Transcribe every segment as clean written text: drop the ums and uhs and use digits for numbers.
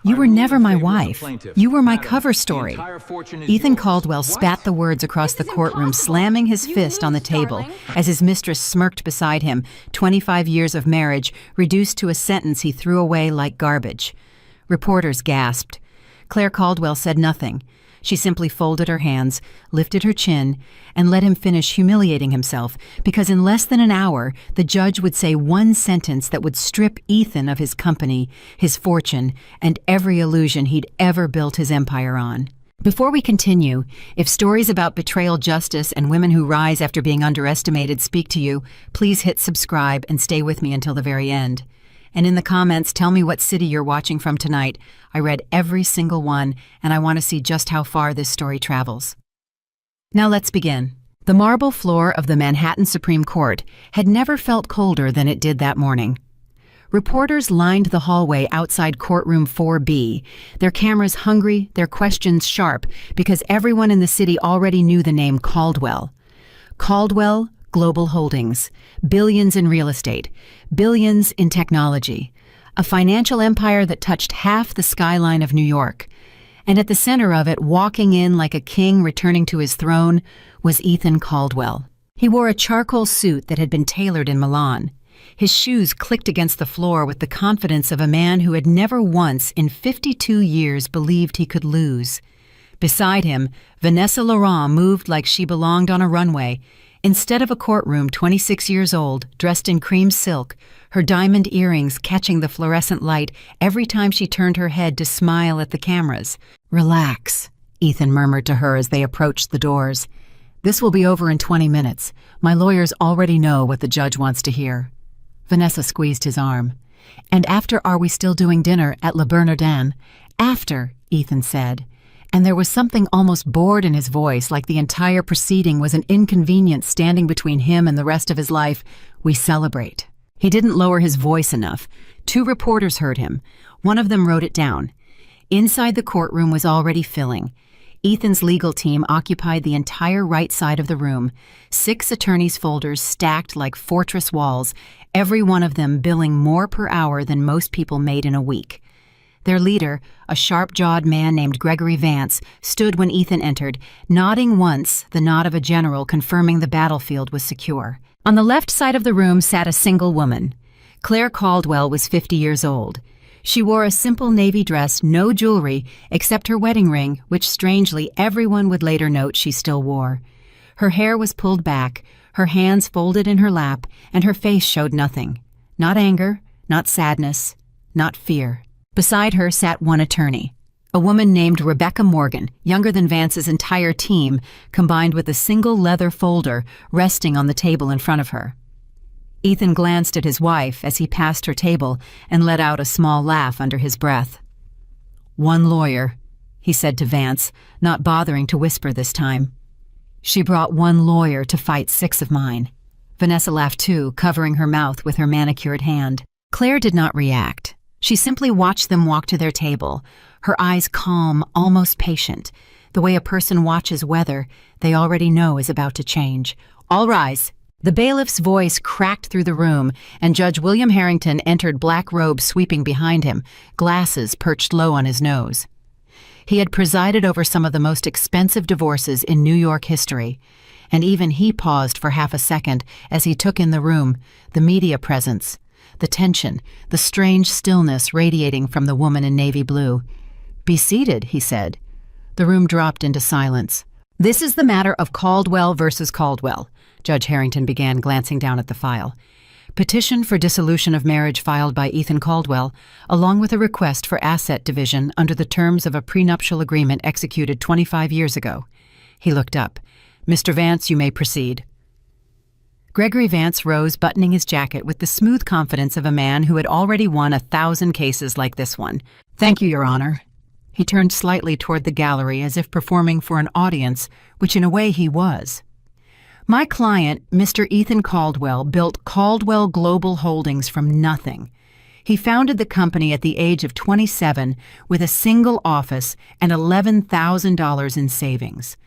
You were never my wife. You were my cover story. Ethan Caldwell spat the words across the courtroom, slamming his fist on the table as his mistress smirked beside him, 25 years of marriage reduced to a sentence he threw away like garbage. Reporters gasped. Claire Caldwell said nothing. She simply folded her hands, lifted her chin, and let him finish humiliating himself, because in less than an hour, the judge would say one sentence that would strip Ethan of his company, his fortune, and every illusion he'd ever built his empire on. Before we continue, if stories about betrayal, justice, and women who rise after being underestimated speak to you, please hit subscribe and stay with me until the very end. And in the comments, tell me what city you're watching from tonight. I read every single one, and I want to see just how far this story travels. Now let's begin. The marble floor of the Manhattan Supreme Court had never felt colder than it did that morning. Reporters lined the hallway outside courtroom 4B, their cameras hungry, their questions sharp, because everyone in the city already knew the name Caldwell. Caldwell Global Holdings, billions in real estate, billions in technology, a financial empire that touched half the skyline of New York. And at the center of it, walking in like a king returning to his throne, was Ethan Caldwell. He wore a charcoal suit that had been tailored in Milan. His shoes clicked against the floor with the confidence of a man who had never once in 52 years believed he could lose. Beside him, Vanessa Laurent moved like she belonged on a runway. Instead of a courtroom 26 years old, dressed in cream silk, her diamond earrings catching the fluorescent light every time she turned her head to smile at the cameras. "Relax," Ethan murmured to her as they approached the doors. "This will be over in 20 minutes. My lawyers already know what the judge wants to hear." Vanessa squeezed his arm. "And after, are we still doing dinner at Le Bernardin?" "After," Ethan said. And there was something almost bored in his voice, like the entire proceeding was an inconvenience standing between him and the rest of his life. "We celebrate." He didn't lower his voice enough. 2 reporters heard him. One of them wrote it down. Inside the courtroom was already filling. Ethan's legal team occupied the entire right side of the room, 6 attorneys' folders stacked like fortress walls, every one of them billing more per hour than most people made in a week. Their leader, a sharp-jawed man named Gregory Vance, stood when Ethan entered, nodding once, the nod of a general confirming the battlefield was secure. On the left side of the room sat a single woman. Claire Caldwell was 50 years old. She wore a simple navy dress, no jewelry, except her wedding ring, which strangely everyone would later note she still wore. Her hair was pulled back, her hands folded in her lap, and her face showed nothing. Not anger, not sadness, not fear. Beside her sat one attorney, a woman named Rebecca Morgan, younger than Vance's entire team, combined with a single leather folder resting on the table in front of her. Ethan glanced at his wife as he passed her table and let out a small laugh under his breath. "One lawyer," he said to Vance, not bothering to whisper this time. "She brought one lawyer to fight 6 of mine." Vanessa laughed too, covering her mouth with her manicured hand. Claire did not react. She simply watched them walk to their table, her eyes calm, almost patient, the way a person watches weather they already know is about to change. "All rise." The bailiff's voice cracked through the room, and Judge William Harrington entered, black robes sweeping behind him, glasses perched low on his nose. He had presided over some of the most expensive divorces in New York history, and even he paused for half a second as he took in the room, the media presence, the tension, the strange stillness radiating from the woman in navy blue. "Be seated," he said. The room dropped into silence. "This is the matter of Caldwell versus Caldwell," Judge Harrington began, glancing down at the file. "Petition for dissolution of marriage filed by Ethan Caldwell, along with a request for asset division under the terms of a prenuptial agreement executed 25 years ago." He looked up. "Mr. Vance, you may proceed." Gregory Vance rose, buttoning his jacket with the smooth confidence of a man who had already won 1,000 cases like this one. "Thank you, Your Honor." He turned slightly toward the gallery as if performing for an audience, which in a way he was. "My client, Mr. Ethan Caldwell, built Caldwell Global Holdings from nothing. He founded the company at the age of 27 with a single office and $11,000 in savings.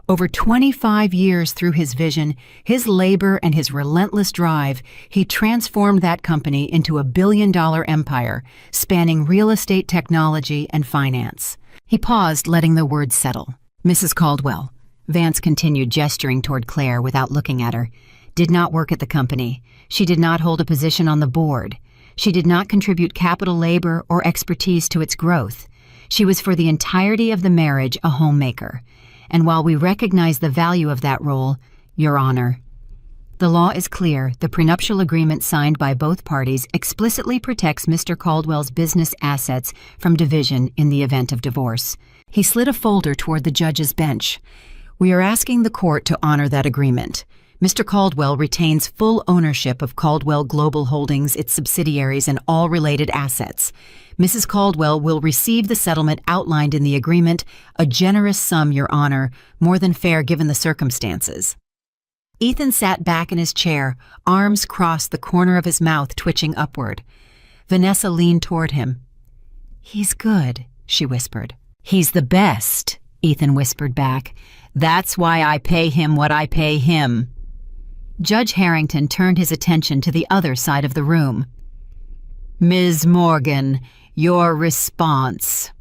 Over 25 years through his vision, his labor, and his relentless drive, he transformed that company into a billion-dollar empire, spanning real estate technology and finance. He paused, letting the words settle. Mrs. Caldwell, Vance continued, gesturing toward Claire without looking at her, did not work at the company. She did not hold a position on the board. She did not contribute capital, labor, or expertise to its growth. She was for the entirety of the marriage a homemaker. And while we recognize the value of that role, Your Honor, the law is clear. The prenuptial agreement signed by both parties explicitly protects Mr. Caldwell's business assets from division in the event of divorce. He slid a folder toward the judge's bench. We are asking the court to honor that agreement. Mr. Caldwell retains full ownership of Caldwell Global Holdings, its subsidiaries, and all related assets. Mrs. Caldwell will receive the settlement outlined in the agreement, a generous sum, Your Honor, more than fair given the circumstances. Ethan sat back in his chair, arms crossed, the corner of his mouth twitching upward. Vanessa leaned toward him. He's good, she whispered. He's the best, Ethan whispered back. That's why I pay him what I pay him. Judge Harrington turned his attention to the other side of the room. Ms. Morgan, your response.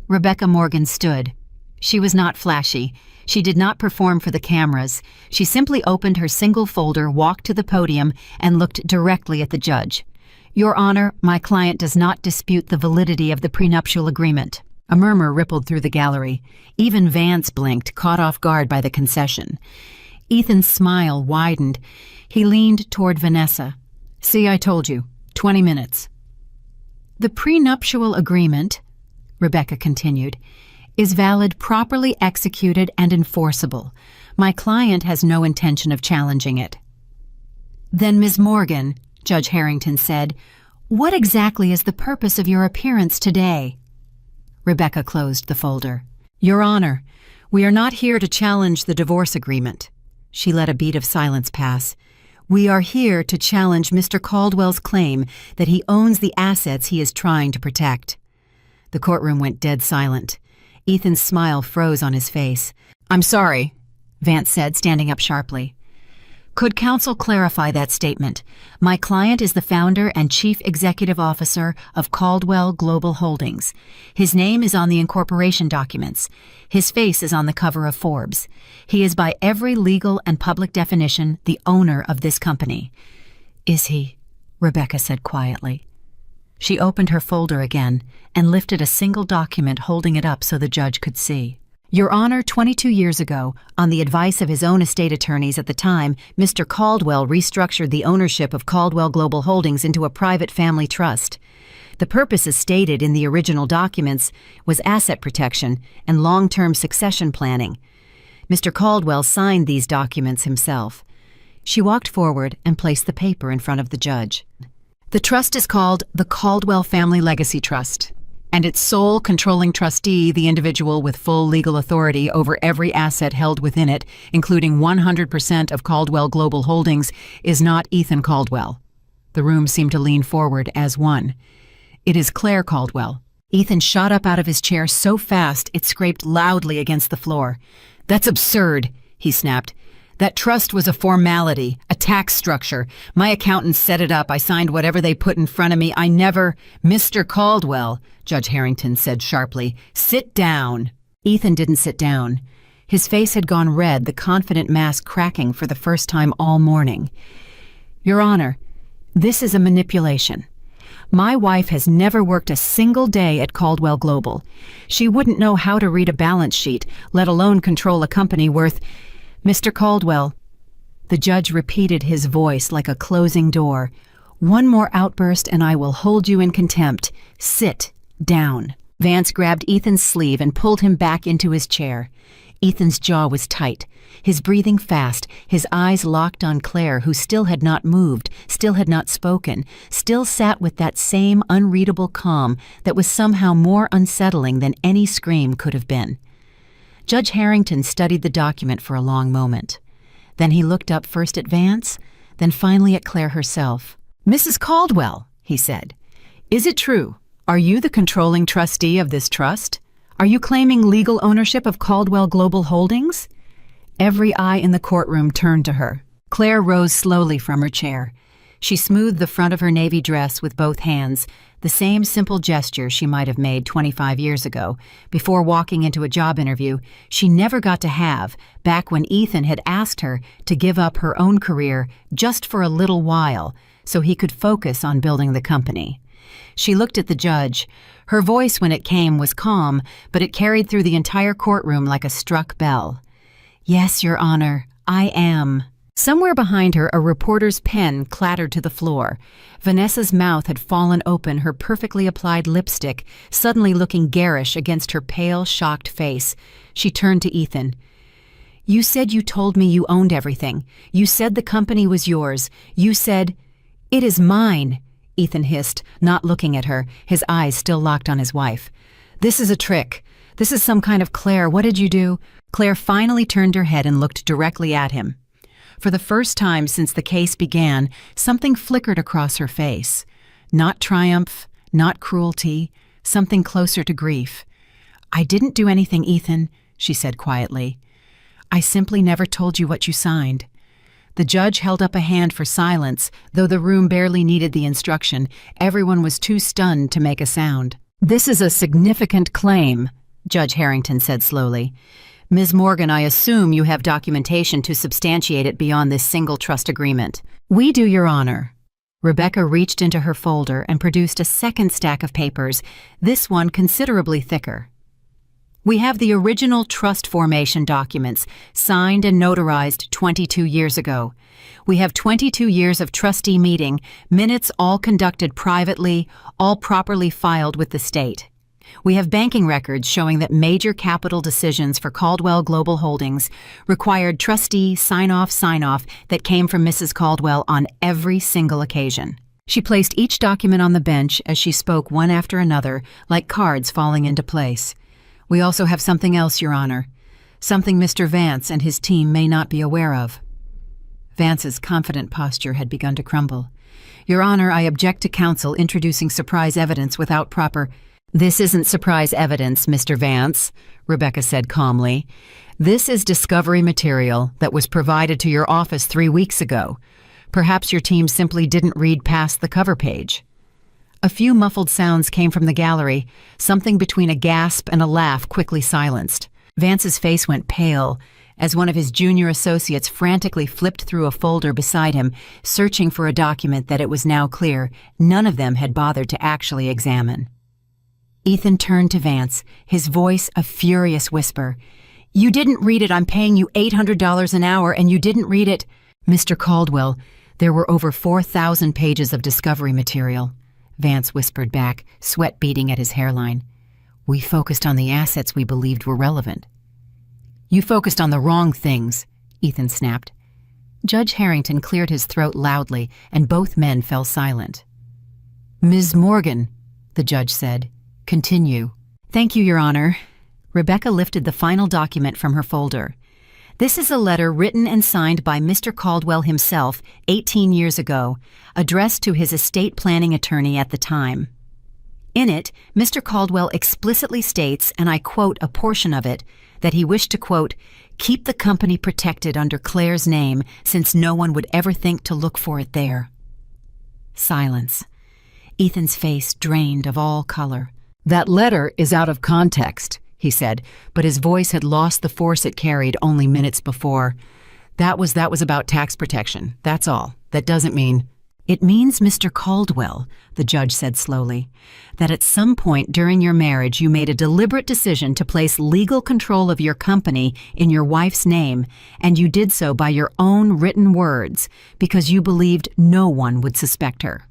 Rebecca Morgan stood. She was not flashy. She did not perform for the cameras. She simply opened her single folder, walked to the podium, and looked directly at the judge. Your Honor, my client does not dispute the validity of the prenuptial agreement. A murmur rippled through the gallery. Even Vance blinked, caught off guard by the concession. Ethan's smile widened. He leaned toward Vanessa. See, I told you. 20 minutes. The prenuptial agreement, Rebecca continued, is valid, properly executed, and enforceable. My client has no intention of challenging it. Then, Ms. Morgan, Judge Harrington said, what exactly is the purpose of your appearance today? Rebecca closed the folder. Your Honor, we are not here to challenge the divorce agreement. She let a beat of silence pass. We are here to challenge Mr. Caldwell's claim that he owns the assets he is trying to protect. The courtroom went dead silent. Ethan's smile froze on his face. I'm sorry, Vance said, standing up sharply. Could counsel clarify that statement? My client is the founder and chief executive officer of Caldwell Global Holdings. His name is on the incorporation documents. His face is on the cover of Forbes. He is by every legal and public definition the owner of this company. Is he? Rebecca said quietly. She opened her folder again and lifted a single document, holding it up so the judge could see. Your Honor, 22 years ago, on the advice of his own estate attorneys at the time, Mr. Caldwell restructured the ownership of Caldwell Global Holdings into a private family trust. The purpose, as stated in the original documents, was asset protection and long-term succession planning. Mr. Caldwell signed these documents himself. She walked forward and placed the paper in front of the judge. The trust is called the Caldwell Family Legacy Trust, and its sole controlling trustee, the individual with full legal authority over every asset held within it, including 100% of Caldwell Global Holdings, is not Ethan Caldwell. The room seemed to lean forward as one. It is Claire Caldwell. Ethan shot up out of his chair so fast it scraped loudly against the floor. That's absurd, he snapped. That trust was a formality, a tax structure. My accountants set it up. I signed whatever they put in front of me. I never... Mr. Caldwell, Judge Harrington said sharply, sit down. Ethan didn't sit down. His face had gone red, the confident mask cracking for the first time all morning. Your Honor, this is a manipulation. My wife has never worked a single day at Caldwell Global. She wouldn't know how to read a balance sheet, let alone control a company worth... Mr. Caldwell, the judge repeated, his voice like a closing door. One more outburst and I will hold you in contempt. Sit down. Vance grabbed Ethan's sleeve and pulled him back into his chair. Ethan's jaw was tight, his breathing fast, his eyes locked on Claire, who still had not moved, still had not spoken, still sat with that same unreadable calm that was somehow more unsettling than any scream could have been. Judge Harrington studied the document for a long moment. Then he looked up first at Vance, then finally at Claire herself. Mrs. Caldwell, he said, is it true? Are you the controlling trustee of this trust? Are you claiming legal ownership of Caldwell Global Holdings? Every eye in the courtroom turned to her. Claire rose slowly from her chair. She smoothed the front of her navy dress with both hands, the same simple gesture she might have made 25 years ago, before walking into a job interview she never got to have back when Ethan had asked her to give up her own career just for a little while so he could focus on building the company. She looked at the judge. Her voice when it came was calm, but it carried through the entire courtroom like a struck bell. "Yes, Your Honor, I am." Somewhere behind her, a reporter's pen clattered to the floor. Vanessa's mouth had fallen open, her perfectly applied lipstick suddenly looking garish against her pale, shocked face. She turned to Ethan. "You said you told me you owned everything. You said the company was yours. You said—" "It is mine," Ethan hissed, not looking at her, his eyes still locked on his wife. "This is a trick. This is some kind of Claire. What did you do?" Claire finally turned her head and looked directly at him. For the first time since the case began, something flickered across her face. Not triumph, not cruelty, something closer to grief. "I didn't do anything, Ethan," she said quietly. "I simply never told you what you signed." The judge held up a hand for silence, though the room barely needed the instruction. Everyone was too stunned to make a sound. "This is a significant claim," Judge Harrington said slowly. "Ms. Morgan, I assume you have documentation to substantiate it beyond this single trust agreement." "We do, Your Honor." Rebecca reached into her folder and produced a second stack of papers, this one considerably thicker. "We have the original trust formation documents, signed and notarized 22 years ago. We have 22 years of trustee meeting, minutes all conducted privately, all properly filed with the state. We have banking records showing that major capital decisions for Caldwell Global Holdings required trustee sign-off that came from Mrs. Caldwell on every single occasion." She placed each document on the bench as she spoke one after another, like cards falling into place. "We also have something else, Your Honor. Something Mr. Vance and his team may not be aware of." Vance's confident posture had begun to crumble. "Your Honor, I object to counsel introducing surprise evidence without proper—" "This isn't surprise evidence, Mr. Vance," Rebecca said calmly. "This is discovery material that was provided to your office 3 weeks ago. Perhaps your team simply didn't read past the cover page." A few muffled sounds came from the gallery, something between a gasp and a laugh quickly silenced. Vance's face went pale as one of his junior associates frantically flipped through a folder beside him, searching for a document that it was now clear none of them had bothered to actually examine. Ethan turned to Vance, his voice a furious whisper. "You didn't read it. I'm paying you $800 an hour, and you didn't read it." "Mr. Caldwell, there were over 4,000 pages of discovery material," Vance whispered back, sweat beading at his hairline. "We focused on the assets we believed were relevant." "You focused on the wrong things," Ethan snapped. Judge Harrington cleared his throat loudly, and both men fell silent. "Ms. Morgan," the judge said. "Continue." "Thank you, Your Honor." Rebecca lifted the final document from her folder. "This is a letter written and signed by Mr. Caldwell himself 18 years ago, addressed to his estate planning attorney at the time. In it, Mr. Caldwell explicitly states, and I quote a portion of it, that he wished to, quote, keep the company protected under Claire's name since no one would ever think to look for it there." Silence. Ethan's face drained of all color. "That letter is out of context," he said, but his voice had lost the force it carried only minutes before. That was about tax protection, that's all. That doesn't mean—" "It means, Mr. Caldwell," the judge said slowly, "that at some point during your marriage you made a deliberate decision to place legal control of your company in your wife's name, and you did so by your own written words because you believed no one would suspect her."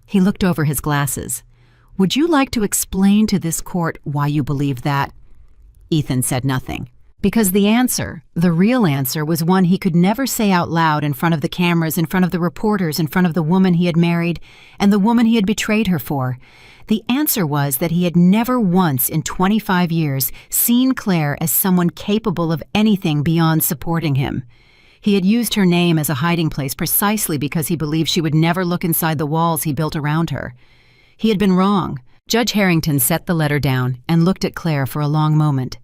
He looked over his glasses. "Would you like to explain to this court why you believe that?" Ethan said nothing. Because the answer, the real answer, was one he could never say out loud in front of the cameras, in front of the reporters, in front of the woman he had married, and the woman he had betrayed her for. The answer was that he had never once in 25 years seen Claire as someone capable of anything beyond supporting him. He had used her name as a hiding place precisely because he believed she would never look inside the walls he built around her. He had been wrong, Judge Harrington set the letter down and looked at Claire for a long moment.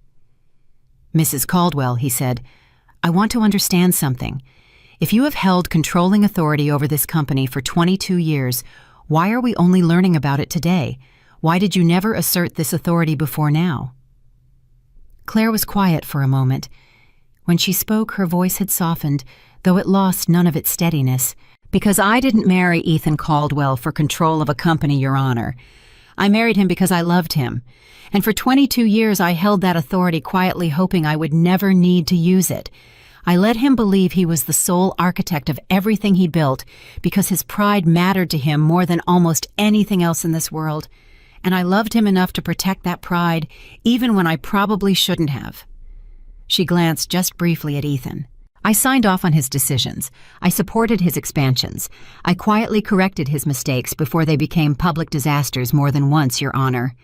"Mrs. Caldwell," he said, "I want to understand something. If you have held controlling authority over this company for 22 years, why are we only learning about it today? Why did you never assert this authority before now?" Claire was quiet for a moment. When she spoke, her voice had softened, though it lost none of its steadiness. "Because I didn't marry Ethan Caldwell for control of a company, Your Honor. I married him because I loved him, and for 22 years I held that authority quietly, hoping I would never need to use it. I let him believe he was the sole architect of everything he built because his pride mattered to him more than almost anything else in this world, and I loved him enough to protect that pride even when I probably shouldn't have." She glanced just briefly at Ethan. "I signed off on his decisions. I supported his expansions. I quietly corrected his mistakes before they became public disasters more than once, Your Honor.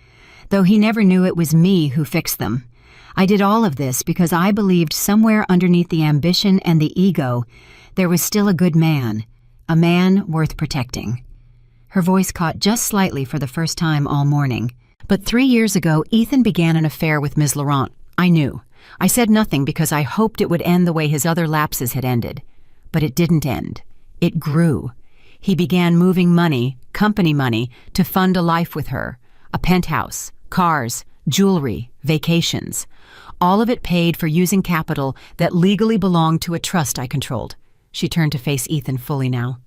Though he never knew it was me who fixed them. I did all of this because I believed somewhere underneath the ambition and the ego, there was still a good man, a man worth protecting." Her voice caught just slightly for the first time all morning. "But 3 years ago, Ethan began an affair with Ms. Laurent. I knew. I said nothing because I hoped it would end the way his other lapses had ended. But it didn't end. It grew. He began moving money, company money, to fund a life with her. A penthouse, cars, jewelry, vacations. All of it paid for using capital that legally belonged to a trust I controlled." She turned to face Ethan fully now.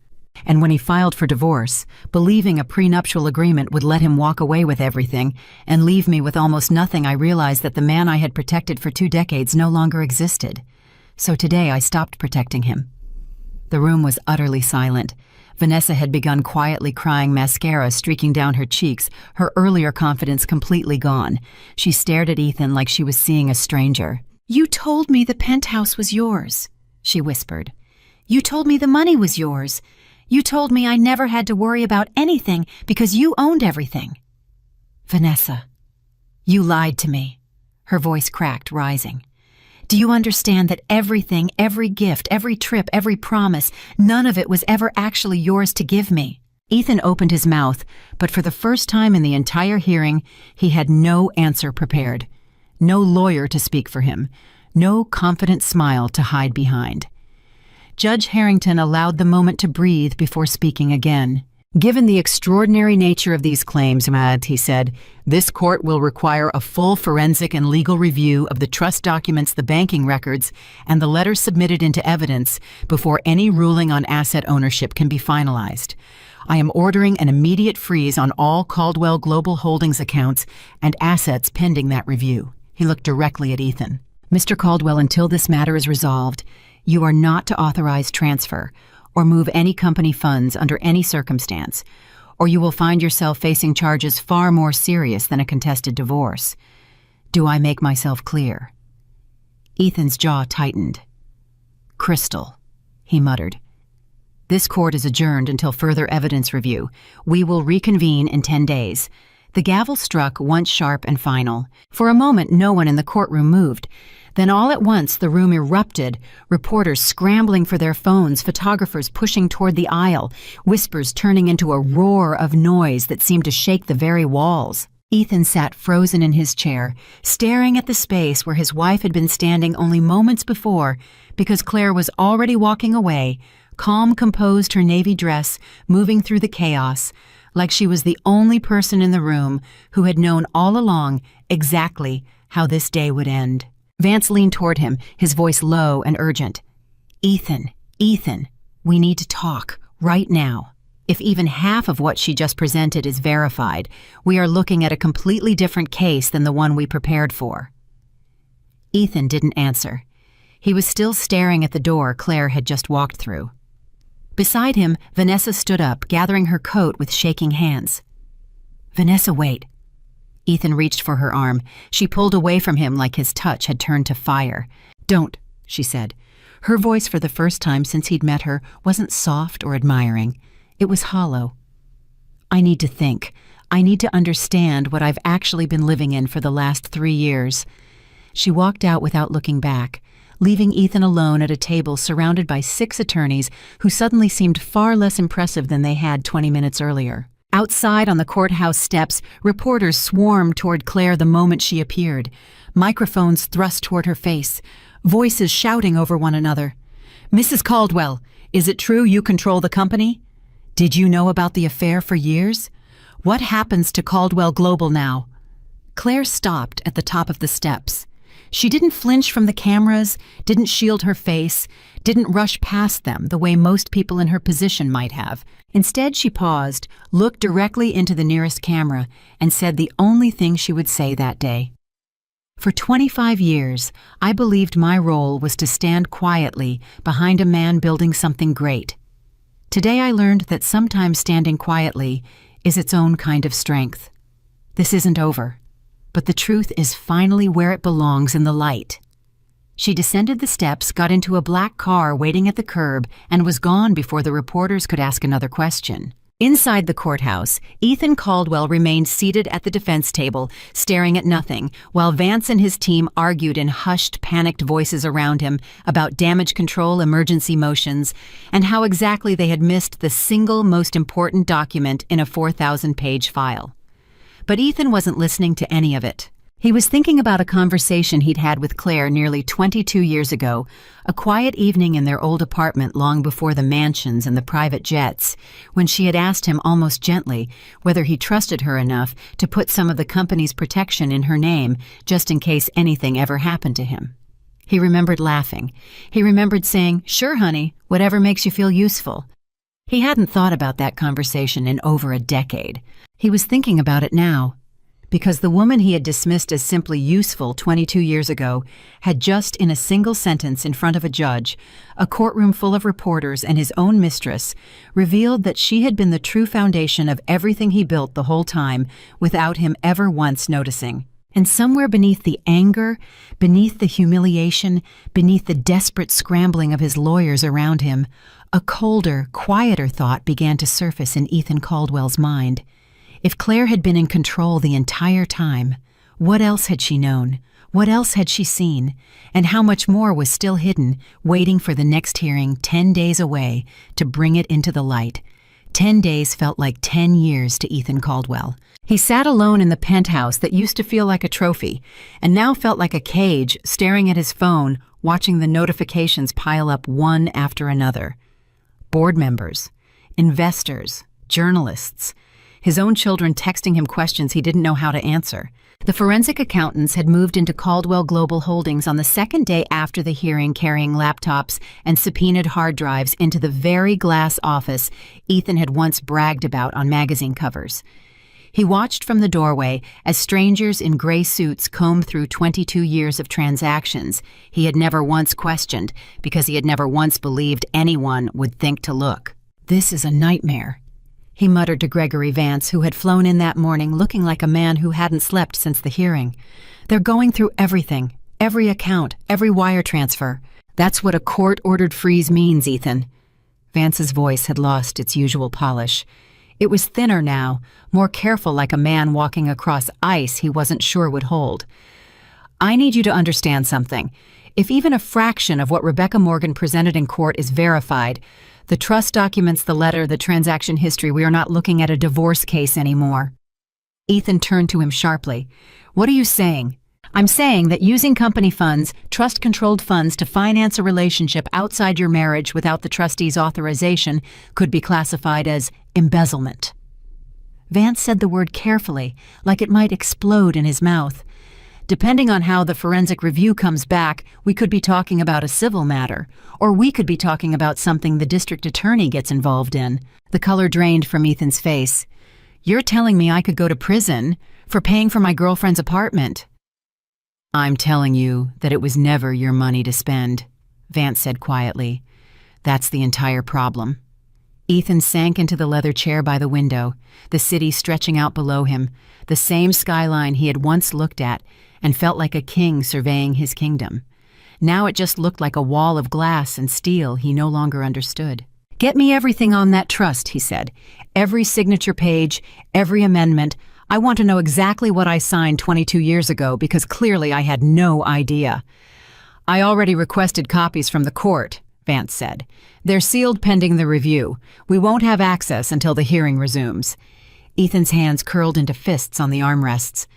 "And when he filed for divorce, believing a prenuptial agreement would let him walk away with everything and leave me with almost nothing, I realized that the man I had protected for 2 decades no longer existed. So today I stopped protecting him." The room was utterly silent. Vanessa had begun quietly crying, mascara streaking down her cheeks, her earlier confidence completely gone. She stared at Ethan like she was seeing a stranger. "You told me the penthouse was yours," she whispered. "You told me the money was yours. You told me I never had to worry about anything because you owned everything." "Vanessa, you lied to me." Her voice cracked, rising. "Do you understand that everything, every gift, every trip, every promise, none of it was ever actually yours to give me?" Ethan opened his mouth, but for the first time in the entire hearing, he had no answer prepared. No lawyer to speak for him. No confident smile to hide behind. Judge Harrington allowed the moment to breathe before speaking again. "Given the extraordinary nature of these claims, Mad," he said, "this court will require a full forensic and legal review of the trust documents, the banking records, and the letters submitted into evidence before any ruling on asset ownership can be finalized. I am ordering an immediate freeze on all Caldwell Global Holdings accounts and assets pending that review." He looked directly at Ethan. "Mr. Caldwell, until this matter is resolved, you are not to authorize transfer or move any company funds under any circumstance, or you will find yourself facing charges far more serious than a contested divorce. Do I make myself clear?" Ethan's jaw tightened. "Crystal," he muttered. "This court is adjourned until further evidence review. We will reconvene in 10 days. The gavel struck once sharp and final. For a moment, no one in the courtroom moved. Then all at once the room erupted, reporters scrambling for their phones, photographers pushing toward the aisle, whispers turning into a roar of noise that seemed to shake the very walls. Ethan sat frozen in his chair, staring at the space where his wife had been standing only moments before because Claire was already walking away, calm, composed, her navy dress, moving through the chaos, like she was the only person in the room who had known all along exactly how this day would end. Vance leaned toward him, his voice low and urgent. Ethan, we need to talk, right now. If even half of what she just presented is verified, we are looking at a completely different case than the one we prepared for." Ethan didn't answer. He was still staring at the door Claire had just walked through. Beside him, Vanessa stood up, gathering her coat with shaking hands. "Vanessa, wait." Ethan reached for her arm. She pulled away from him like his touch had turned to fire. "Don't," she said. Her voice, for the first time since he'd met her, wasn't soft or admiring. It was hollow. "I need to think. I need to understand what I've actually been living in for the last 3 years." She walked out without looking back, leaving Ethan alone at a table surrounded by 6 attorneys who suddenly seemed far less impressive than they had 20 minutes earlier. Outside on the courthouse steps, reporters swarmed toward Claire the moment she appeared, microphones thrust toward her face, voices shouting over one another. "Mrs. Caldwell, is it true you control the company? Did you know about the affair for years? What happens to Caldwell Global now?" Claire stopped at the top of the steps. She didn't flinch from the cameras, didn't shield her face, didn't rush past them the way most people in her position might have. Instead, she paused, looked directly into the nearest camera, and said the only thing she would say that day. "For 25 years, I believed my role was to stand quietly behind a man building something great. Today I learned that sometimes standing quietly is its own kind of strength. This isn't over, but the truth is finally where it belongs in the light." She descended the steps, got into a black car waiting at the curb, and was gone before the reporters could ask another question. Inside the courthouse, Ethan Caldwell remained seated at the defense table, staring at nothing, while Vance and his team argued in hushed, panicked voices around him about damage control, emergency motions, and how exactly they had missed the single most important document in a 4,000-page file. But Ethan wasn't listening to any of it. He was thinking about a conversation he'd had with Claire nearly 22 years ago, a quiet evening in their old apartment long before the mansions and the private jets, when she had asked him almost gently whether he trusted her enough to put some of the company's protection in her name just in case anything ever happened to him. He remembered laughing. He remembered saying, "Sure, honey, whatever makes you feel useful." He hadn't thought about that conversation in over a decade. He was thinking about it now, because the woman he had dismissed as simply useful 22 years ago had just in a single sentence in front of a judge, a courtroom full of reporters and his own mistress, revealed that she had been the true foundation of everything he built the whole time without him ever once noticing. And somewhere beneath the anger, beneath the humiliation, beneath the desperate scrambling of his lawyers around him, a colder, quieter thought began to surface in Ethan Caldwell's mind. If Claire had been in control the entire time, what else had she known? What else had she seen? And how much more was still hidden, waiting for the next hearing 10 days away to bring it into the light? 10 days felt like 10 years to Ethan Caldwell. He sat alone in the penthouse that used to feel like a trophy, and now felt like a cage, staring at his phone, watching the notifications pile up one after another. Board members, investors, journalists, his own children texting him questions he didn't know how to answer. The forensic accountants had moved into Caldwell Global Holdings on the second day after the hearing, carrying laptops and subpoenaed hard drives into the very glass office Ethan had once bragged about on magazine covers. He watched from the doorway as strangers in gray suits combed through 22 years of transactions he had never once questioned because he had never once believed anyone would think to look. "This is a nightmare," he muttered to Gregory Vance, who had flown in that morning looking like a man who hadn't slept since the hearing. "They're going through everything, every account, every wire transfer. That's what a court-ordered freeze means, Ethan." Vance's voice had lost its usual polish. It was thinner now, more careful, like a man walking across ice he wasn't sure would hold. "I need you to understand something. If even a fraction of what Rebecca Morgan presented in court is verified, the trust documents, the letter, the transaction history, we are not looking at a divorce case anymore." Ethan turned to him sharply. "What are you saying?" "I'm saying that using company funds, trust-controlled funds, to finance a relationship outside your marriage without the trustee's authorization could be classified as embezzlement." Vance said the word carefully, like it might explode in his mouth. "Depending on how the forensic review comes back, we could be talking about a civil matter, or we could be talking about something the district attorney gets involved in." The color drained from Ethan's face. "You're telling me I could go to prison for paying for my girlfriend's apartment?" "I'm telling you that it was never your money to spend," Vance said quietly. "That's the entire problem." Ethan sank into the leather chair by the window, the city stretching out below him, the same skyline he had once looked at and felt like a king surveying his kingdom. Now it just looked like a wall of glass and steel he no longer understood. "Get me everything on that trust," he said. "Every signature page, every amendment. I want to know exactly what I signed 22 years ago because clearly I had no idea." "I already requested copies from the court," Vance said. "They're sealed pending the review. We won't have access until the hearing resumes." Ethan's hands curled into fists on the armrests.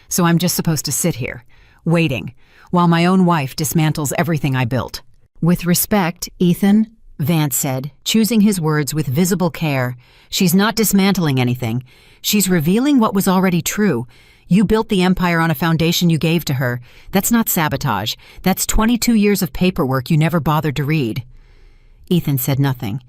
So I'm just supposed to sit here, waiting, while my own wife dismantles everything I built. With respect, Ethan, Vance said, choosing his words with visible care, she's not dismantling anything. She's revealing what was already true. You built the empire on a foundation you gave to her. That's not sabotage. That's 22 years of paperwork you never bothered to read. Ethan said nothing.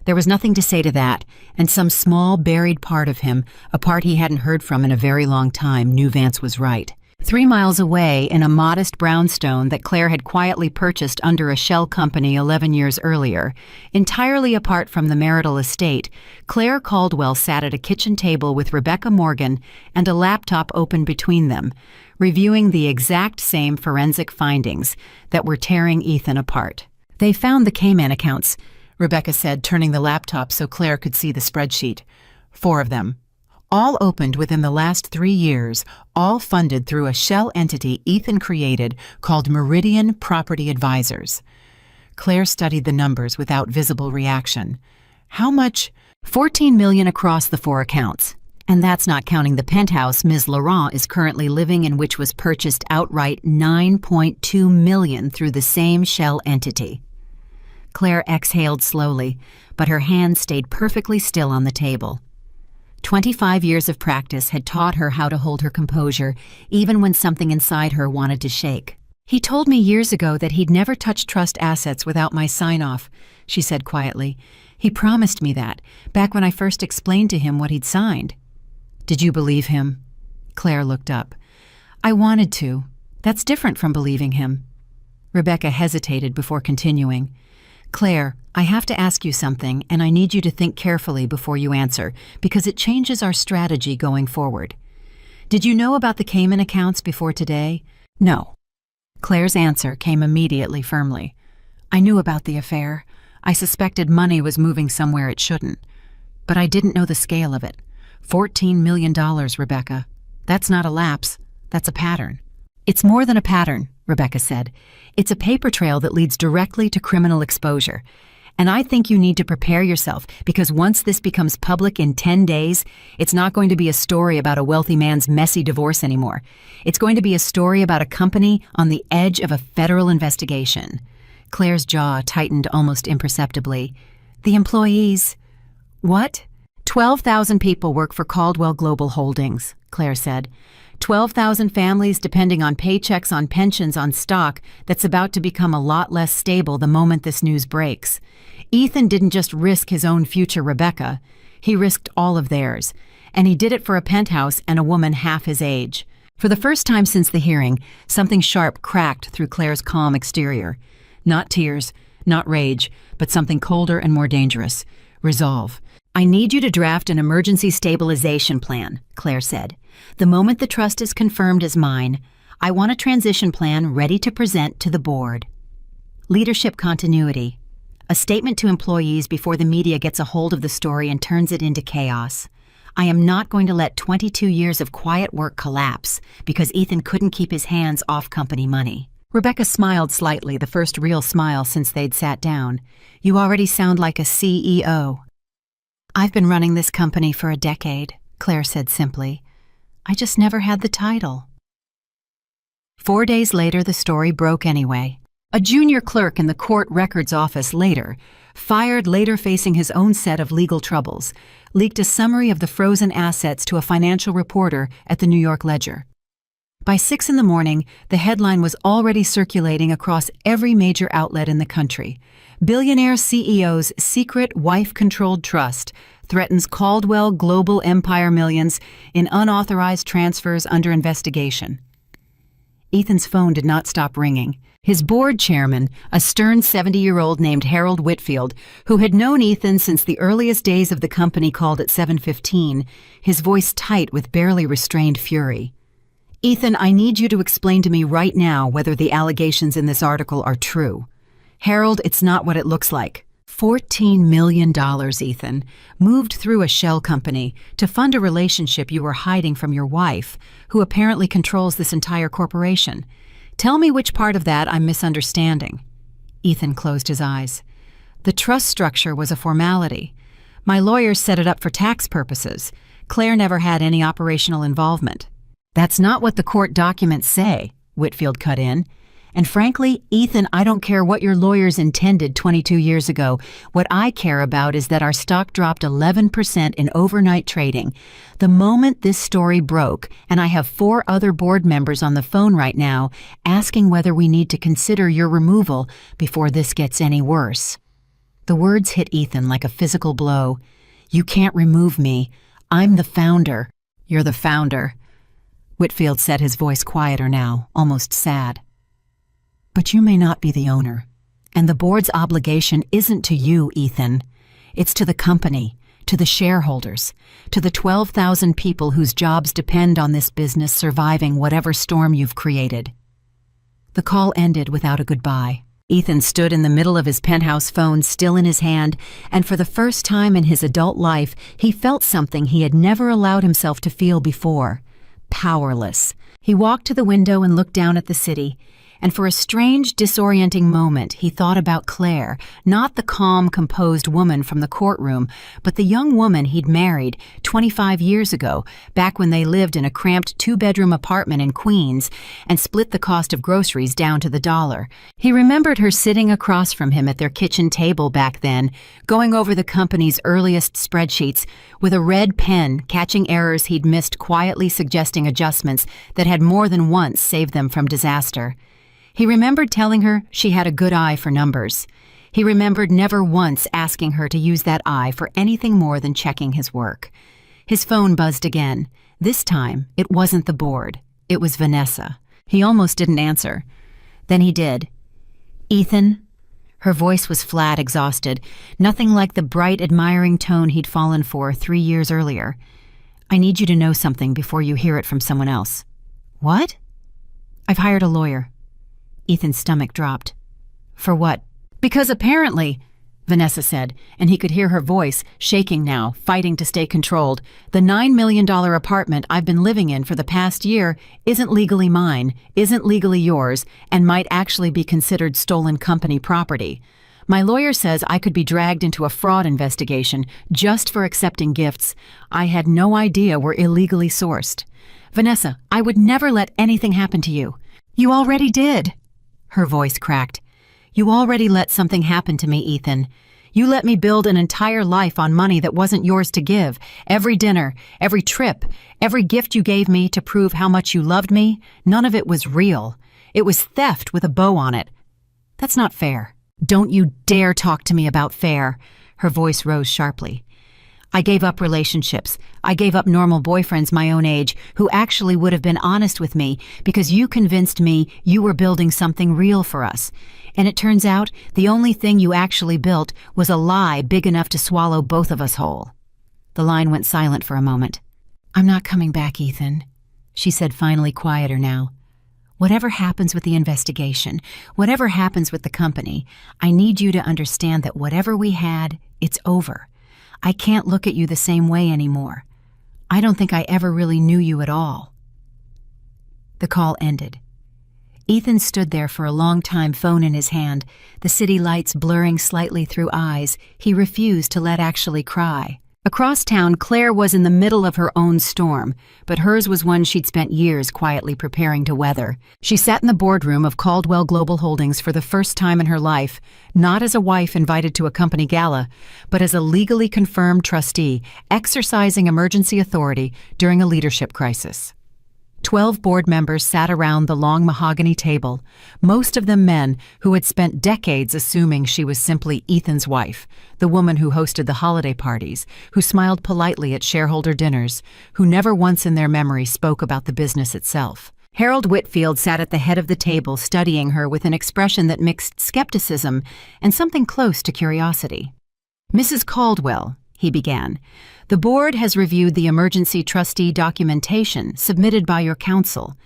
There was nothing to say to that, and some small, buried part of him, a part he hadn't heard from in a very long time, knew Vance was right. 3 miles away, in a modest brownstone that Claire had quietly purchased under a shell company 11 years earlier, entirely apart from the marital estate, Claire Caldwell sat at a kitchen table with Rebecca Morgan and a laptop open between them, reviewing the exact same forensic findings that were tearing Ethan apart. They found the Cayman accounts, Rebecca said, turning the laptop so Claire could see the spreadsheet. 4 of them. All opened within the last 3 years, all funded through a shell entity Ethan created called Meridian Property Advisors. Claire studied the numbers without visible reaction. How much? $14 million across the 4 accounts. And that's not counting the penthouse Ms. Laurent is currently living in, which was purchased outright $9.2 million through the same shell entity. Claire exhaled slowly, but her hands stayed perfectly still on the table. 25 years of practice had taught her how to hold her composure, even when something inside her wanted to shake. He told me years ago that he'd never touch trust assets without my sign-off, she said quietly. He promised me that, back when I first explained to him what he'd signed. Did you believe him? Claire looked up. I wanted to. That's different from believing him. Rebecca hesitated before continuing. Claire, I have to ask you something, and I need you to think carefully before you answer, because it changes our strategy going forward. Did you know about the Cayman accounts before today? No. Claire's answer came immediately firmly. I knew about the affair. I suspected money was moving somewhere it shouldn't. But I didn't know the scale of it. $14 million, Rebecca. That's not a lapse. That's a pattern. It's more than a pattern, Rebecca said. It's a paper trail that leads directly to criminal exposure. And I think you need to prepare yourself, because once this becomes public in 10 days, it's not going to be a story about a wealthy man's messy divorce anymore. It's going to be a story about a company on the edge of a federal investigation. Claire's jaw tightened almost imperceptibly. The employees... What? 12,000 people work for Caldwell Global Holdings, Claire said. 12,000 families depending on paychecks, on pensions, on stock that's about to become a lot less stable the moment this news breaks. Ethan didn't just risk his own future, Rebecca. He risked all of theirs. And he did it for a penthouse and a woman half his age. For the first time since the hearing, something sharp cracked through Claire's calm exterior. Not tears, not rage, but something colder and more dangerous. Resolve. I need you to draft an emergency stabilization plan, Claire said. The moment the trust is confirmed as mine, I want a transition plan ready to present to the board. Leadership continuity. A statement to employees before the media gets a hold of the story and turns it into chaos. I am not going to let 22 years of quiet work collapse because Ethan couldn't keep his hands off company money. Rebecca smiled slightly, the first real smile since they'd sat down. You already sound like a CEO. I've been running this company for a decade, Claire said simply. I just never had the title. 4 days later, the story broke anyway. A junior clerk in the court records office fired later facing his own set of legal troubles, leaked a summary of the frozen assets to a financial reporter at the New York Ledger. By 6 a.m, the headline was already circulating across every major outlet in the country. Billionaire CEO's secret wife-controlled trust threatens Caldwell Global Empire millions in unauthorized transfers under investigation. Ethan's phone did not stop ringing. His board chairman, a stern 70-year-old named Harold Whitfield, who had known Ethan since the earliest days of the company, called at 7:15, his voice tight with barely restrained fury. Ethan, I need you to explain to me right now whether the allegations in this article are true. Harold, it's not what it looks like. $14 million, Ethan, moved through a shell company to fund a relationship you were hiding from your wife, who apparently controls this entire corporation. Tell me which part of that I'm misunderstanding. Ethan closed his eyes. The trust structure was a formality. My lawyers set it up for tax purposes. Claire never had any operational involvement. That's not what the court documents say, Whitfield cut in. And frankly, Ethan, I don't care what your lawyers intended 22 years ago. What I care about is that our stock dropped 11% in overnight trading. The moment this story broke, and I have 4 other board members on the phone right now asking whether we need to consider your removal before this gets any worse. The words hit Ethan like a physical blow. You can't remove me. I'm the founder. You're the founder. Whitfield said, his voice quieter now, almost sad. But you may not be the owner. And the board's obligation isn't to you, Ethan. It's to the company, to the shareholders, to the 12,000 people whose jobs depend on this business surviving whatever storm you've created. The call ended without a goodbye. Ethan stood in the middle of his penthouse phone, still in his hand, and for the first time in his adult life, he felt something he had never allowed himself to feel before. Powerless. He walked to the window and looked down at the city. And for a strange, disorienting moment, he thought about Claire, not the calm, composed woman from the courtroom, but the young woman he'd married 25 years ago, back when they lived in a cramped 2-bedroom apartment in Queens and split the cost of groceries down to the dollar. He remembered her sitting across from him at their kitchen table back then, going over the company's earliest spreadsheets with a red pen, catching errors he'd missed, quietly suggesting adjustments that had more than once saved them from disaster. He remembered telling her she had a good eye for numbers. He remembered never once asking her to use that eye for anything more than checking his work. His phone buzzed again. This time, it wasn't the board. It was Vanessa. He almost didn't answer. Then he did. Ethan? Her voice was flat, exhausted, nothing like the bright, admiring tone he'd fallen for 3 years earlier. I need you to know something before you hear it from someone else. What? I've hired a lawyer. Ethan's stomach dropped. For what? Because apparently, Vanessa said, and he could hear her voice, shaking now, fighting to stay controlled, the $9 million apartment I've been living in for the past year isn't legally mine, isn't legally yours, and might actually be considered stolen company property. My lawyer says I could be dragged into a fraud investigation just for accepting gifts I had no idea were illegally sourced. Vanessa, I would never let anything happen to you. You already did. Her voice cracked. You already let something happen to me, Ethan. You let me build an entire life on money that wasn't yours to give. Every dinner, every trip, every gift you gave me to prove how much you loved me, none of it was real. It was theft with a bow on it. That's not fair. Don't you dare talk to me about fair. Her voice rose sharply. I gave up relationships. I gave up normal boyfriends my own age who actually would have been honest with me because you convinced me you were building something real for us. And it turns out the only thing you actually built was a lie big enough to swallow both of us whole. The line went silent for a moment. I'm not coming back, Ethan, she said, finally quieter now. Whatever happens with the investigation, whatever happens with the company, I need you to understand that whatever we had, it's over. I can't look at you the same way anymore. I don't think I ever really knew you at all. The call ended. Ethan stood there for a long time, phone in his hand, the city lights blurring slightly through eyes he refused to let actually cry. Across town, Claire was in the middle of her own storm, but hers was one she'd spent years quietly preparing to weather. She sat in the boardroom of Caldwell Global Holdings for the first time in her life, not as a wife invited to a company gala, but as a legally confirmed trustee exercising emergency authority during a leadership crisis. 12 board members sat around the long mahogany table, most of them men who had spent decades assuming she was simply Ethan's wife, the woman who hosted the holiday parties, who smiled politely at shareholder dinners, who never once in their memory spoke about the business itself. Harold Whitfield sat at the head of the table, studying her with an expression that mixed skepticism and something close to curiosity. Mrs. Caldwell, he began, the board has reviewed the emergency trustee documentation submitted by your counsel.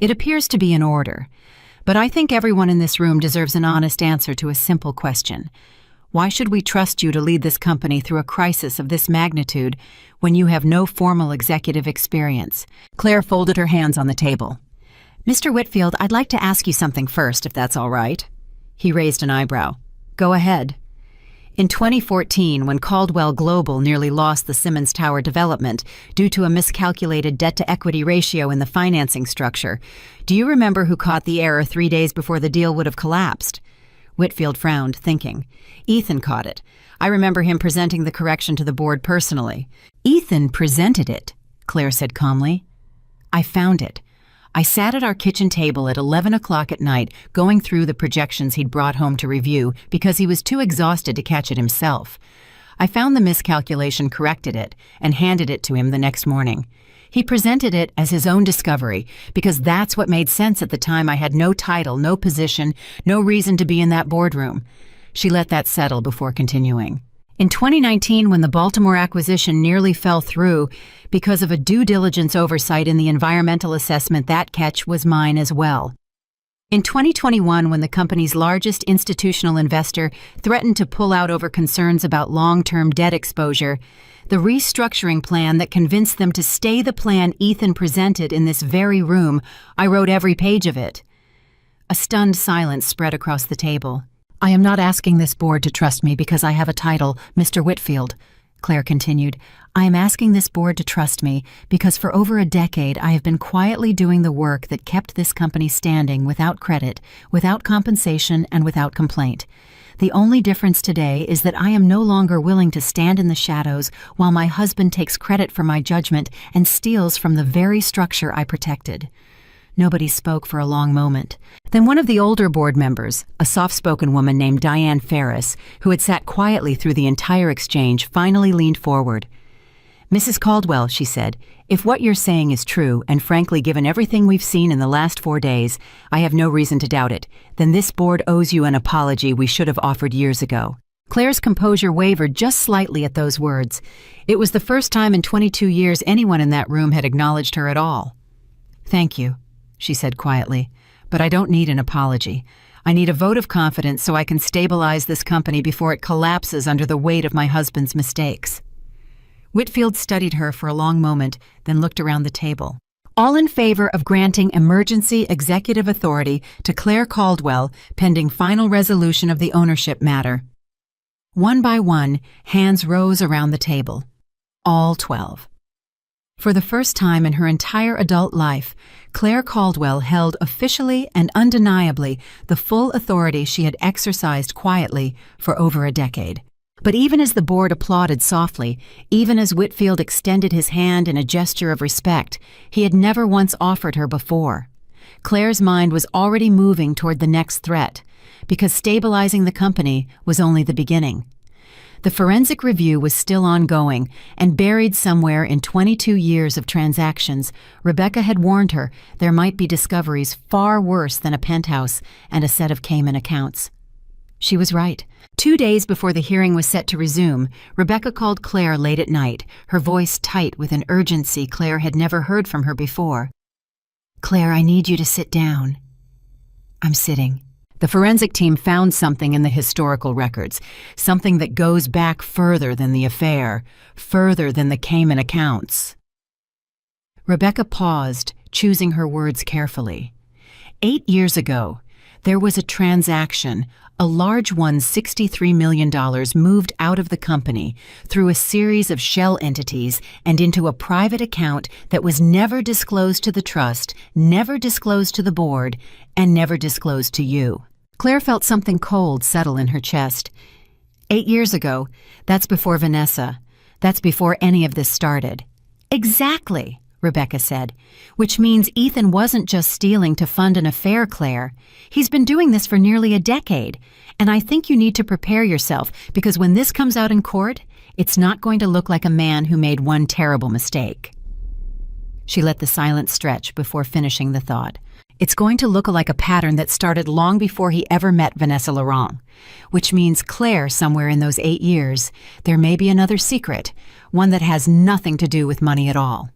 It appears to be in order, but I think everyone in this room deserves an honest answer to a simple question. Why should we trust you to lead this company through a crisis of this magnitude when you have no formal executive experience? Claire folded her hands on the table. Mr. Whitfield, I'd like to ask you something first, if that's all right. He raised an eyebrow. Go ahead. In 2014, when Caldwell Global nearly lost the Simmons Tower development due to a miscalculated debt-to-equity ratio in the financing structure, do you remember who caught the error 3 days before the deal would have collapsed? Whitfield frowned, thinking. Ethan caught it. I remember him presenting the correction to the board personally. Ethan presented it, Claire said calmly. I found it. I sat at our kitchen table at 11 o'clock at night going through the projections he'd brought home to review because he was too exhausted to catch it himself. I found the miscalculation, corrected it, and handed it to him the next morning. He presented it as his own discovery because that's what made sense at the time. I had no title, no position, no reason to be in that boardroom. She let that settle before continuing. In 2019, when the Baltimore acquisition nearly fell through because of a due diligence oversight in the environmental assessment, that catch was mine as well. In 2021, when the company's largest institutional investor threatened to pull out over concerns about long-term debt exposure, the restructuring plan that convinced them to stay the plan Ethan presented in this very room, I wrote every page of it. A stunned silence spread across the table. I am not asking this board to trust me because I have a title, Mr. Whitfield, Claire continued. I am asking this board to trust me because for over a decade I have been quietly doing the work that kept this company standing without credit, without compensation, and without complaint. The only difference today is that I am no longer willing to stand in the shadows while my husband takes credit for my judgment and steals from the very structure I protected. Nobody spoke for a long moment. Then one of the older board members, a soft-spoken woman named Diane Ferris, who had sat quietly through the entire exchange, finally leaned forward. Mrs. Caldwell, she said, if what you're saying is true, and frankly given everything we've seen in the last 4 days, I have no reason to doubt it, then this board owes you an apology we should have offered years ago. Claire's composure wavered just slightly at those words. It was the first time in 22 years anyone in that room had acknowledged her at all. Thank you, she said quietly, but I don't need an apology. I need a vote of confidence so I can stabilize this company before it collapses under the weight of my husband's mistakes. Whitfield studied her for a long moment, then looked around the table. All in favor of granting emergency executive authority to Claire Caldwell pending final resolution of the ownership matter. One by one, hands rose around the table. All 12. For the first time in her entire adult life, Claire Caldwell held officially and undeniably the full authority she had exercised quietly for over a decade. But even as the board applauded softly, even as Whitfield extended his hand in a gesture of respect, he had never once offered her before. Claire's mind was already moving toward the next threat, because stabilizing the company was only the beginning. The forensic review was still ongoing, and buried somewhere in 22 years of transactions, Rebecca had warned her there might be discoveries far worse than a penthouse and a set of Cayman accounts. She was right. 2 days before the hearing was set to resume, Rebecca called Claire late at night, her voice tight with an urgency Claire had never heard from her before. Claire, I need you to sit down. I'm sitting. The forensic team found something in the historical records, something that goes back further than the affair, further than the Cayman accounts. Rebecca paused, choosing her words carefully. 8 years ago, there was a transaction, a large one. $63 million moved out of the company through a series of shell entities and into a private account that was never disclosed to the trust, never disclosed to the board, and never disclosed to you. Claire felt something cold settle in her chest. 8 years ago, that's before Vanessa. That's before any of this started. Exactly, Rebecca said, which means Ethan wasn't just stealing to fund an affair, Claire. He's been doing this for nearly a decade, and I think you need to prepare yourself because when this comes out in court, it's not going to look like a man who made one terrible mistake. She let the silence stretch before finishing the thought. It's going to look like a pattern that started long before he ever met Vanessa Laurent, which means Claire, somewhere in those 8 years, there may be another secret, one that has nothing to do with money at all.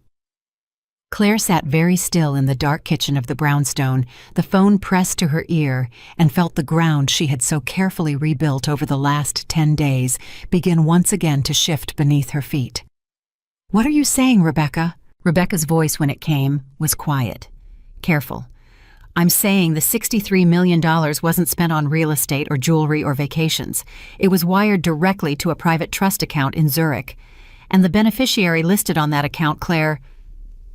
Claire sat very still in the dark kitchen of the brownstone, the phone pressed to her ear, and felt the ground she had so carefully rebuilt over the last 10 days begin once again to shift beneath her feet. What are you saying, Rebecca? Rebecca's voice, when it came, was quiet, careful. I'm saying the $63 million wasn't spent on real estate or jewelry or vacations. It was wired directly to a private trust account in Zurich. And the beneficiary listed on that account, Claire..."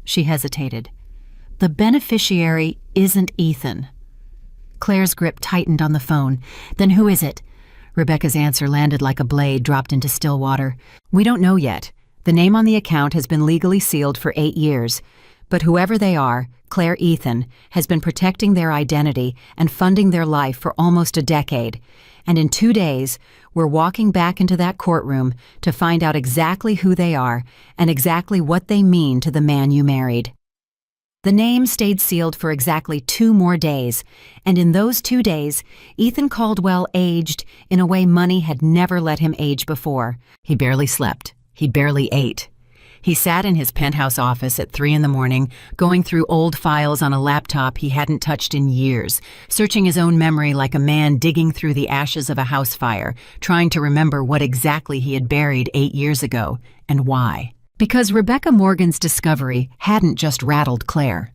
She hesitated. "The beneficiary isn't Ethan." Claire's grip tightened on the phone. "Then who is it?" Rebecca's answer landed like a blade dropped into still water. "We don't know yet. The name on the account has been legally sealed for 8 years. But whoever they are, Claire Ethan, has been protecting their identity and funding their life for almost a decade. And in 2 days, we're walking back into that courtroom to find out exactly who they are and exactly what they mean to the man you married." The name stayed sealed for exactly 2 more days, and in those 2 days, Ethan Caldwell aged in a way money had never let him age before. He barely slept. He barely ate. He sat in his penthouse office at 3 a.m, going through old files on a laptop he hadn't touched in years, searching his own memory like a man digging through the ashes of a house fire, trying to remember what exactly he had buried 8 years ago, and why. Because Rebecca Morgan's discovery hadn't just rattled Claire.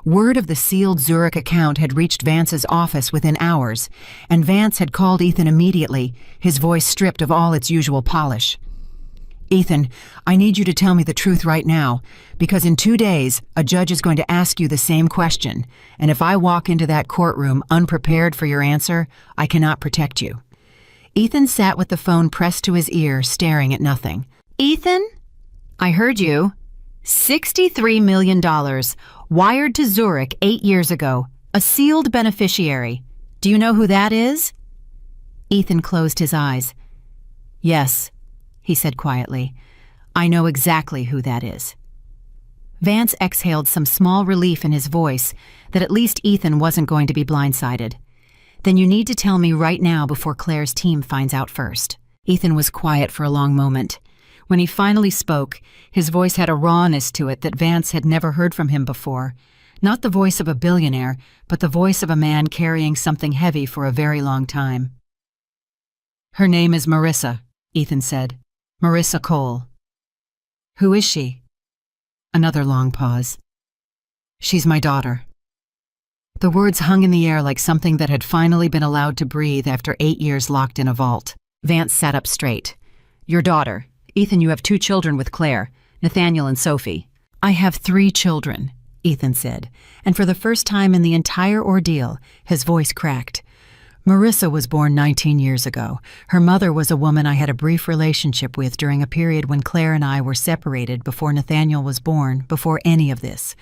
Word of the sealed Zurich account had reached Vance's office within hours, and Vance had called Ethan immediately, his voice stripped of all its usual polish. "Ethan, I need you to tell me the truth right now, because in 2 days, a judge is going to ask you the same question, and if I walk into that courtroom unprepared for your answer, I cannot protect you." Ethan sat with the phone pressed to his ear, staring at nothing. "Ethan? I heard you. $63 million, wired to Zurich 8 years ago, a sealed beneficiary. Do you know who that is?" Ethan closed his eyes. "Yes," he said quietly. "I know exactly who that is." Vance exhaled some small relief in his voice that at least Ethan wasn't going to be blindsided. "Then you need to tell me right now before Claire's team finds out first." Ethan was quiet for a long moment. When he finally spoke, his voice had a rawness to it that Vance had never heard from him before. Not the voice of a billionaire, but the voice of a man carrying something heavy for a very long time. "Her name is Marissa," Ethan said. "Marissa Cole." "Who is she?" Another long pause. "She's my daughter." The words hung in the air like something that had finally been allowed to breathe after 8 years locked in a vault. Vance sat up straight. "Your daughter. Ethan, you have 2 children with Claire, Nathaniel and Sophie." "I have 3 children," Ethan said, and for the first time in the entire ordeal, his voice cracked. "Marissa was born 19 years ago. Her mother was a woman I had a brief relationship with during a period when Claire and I were separated before Nathaniel was born, before any of this.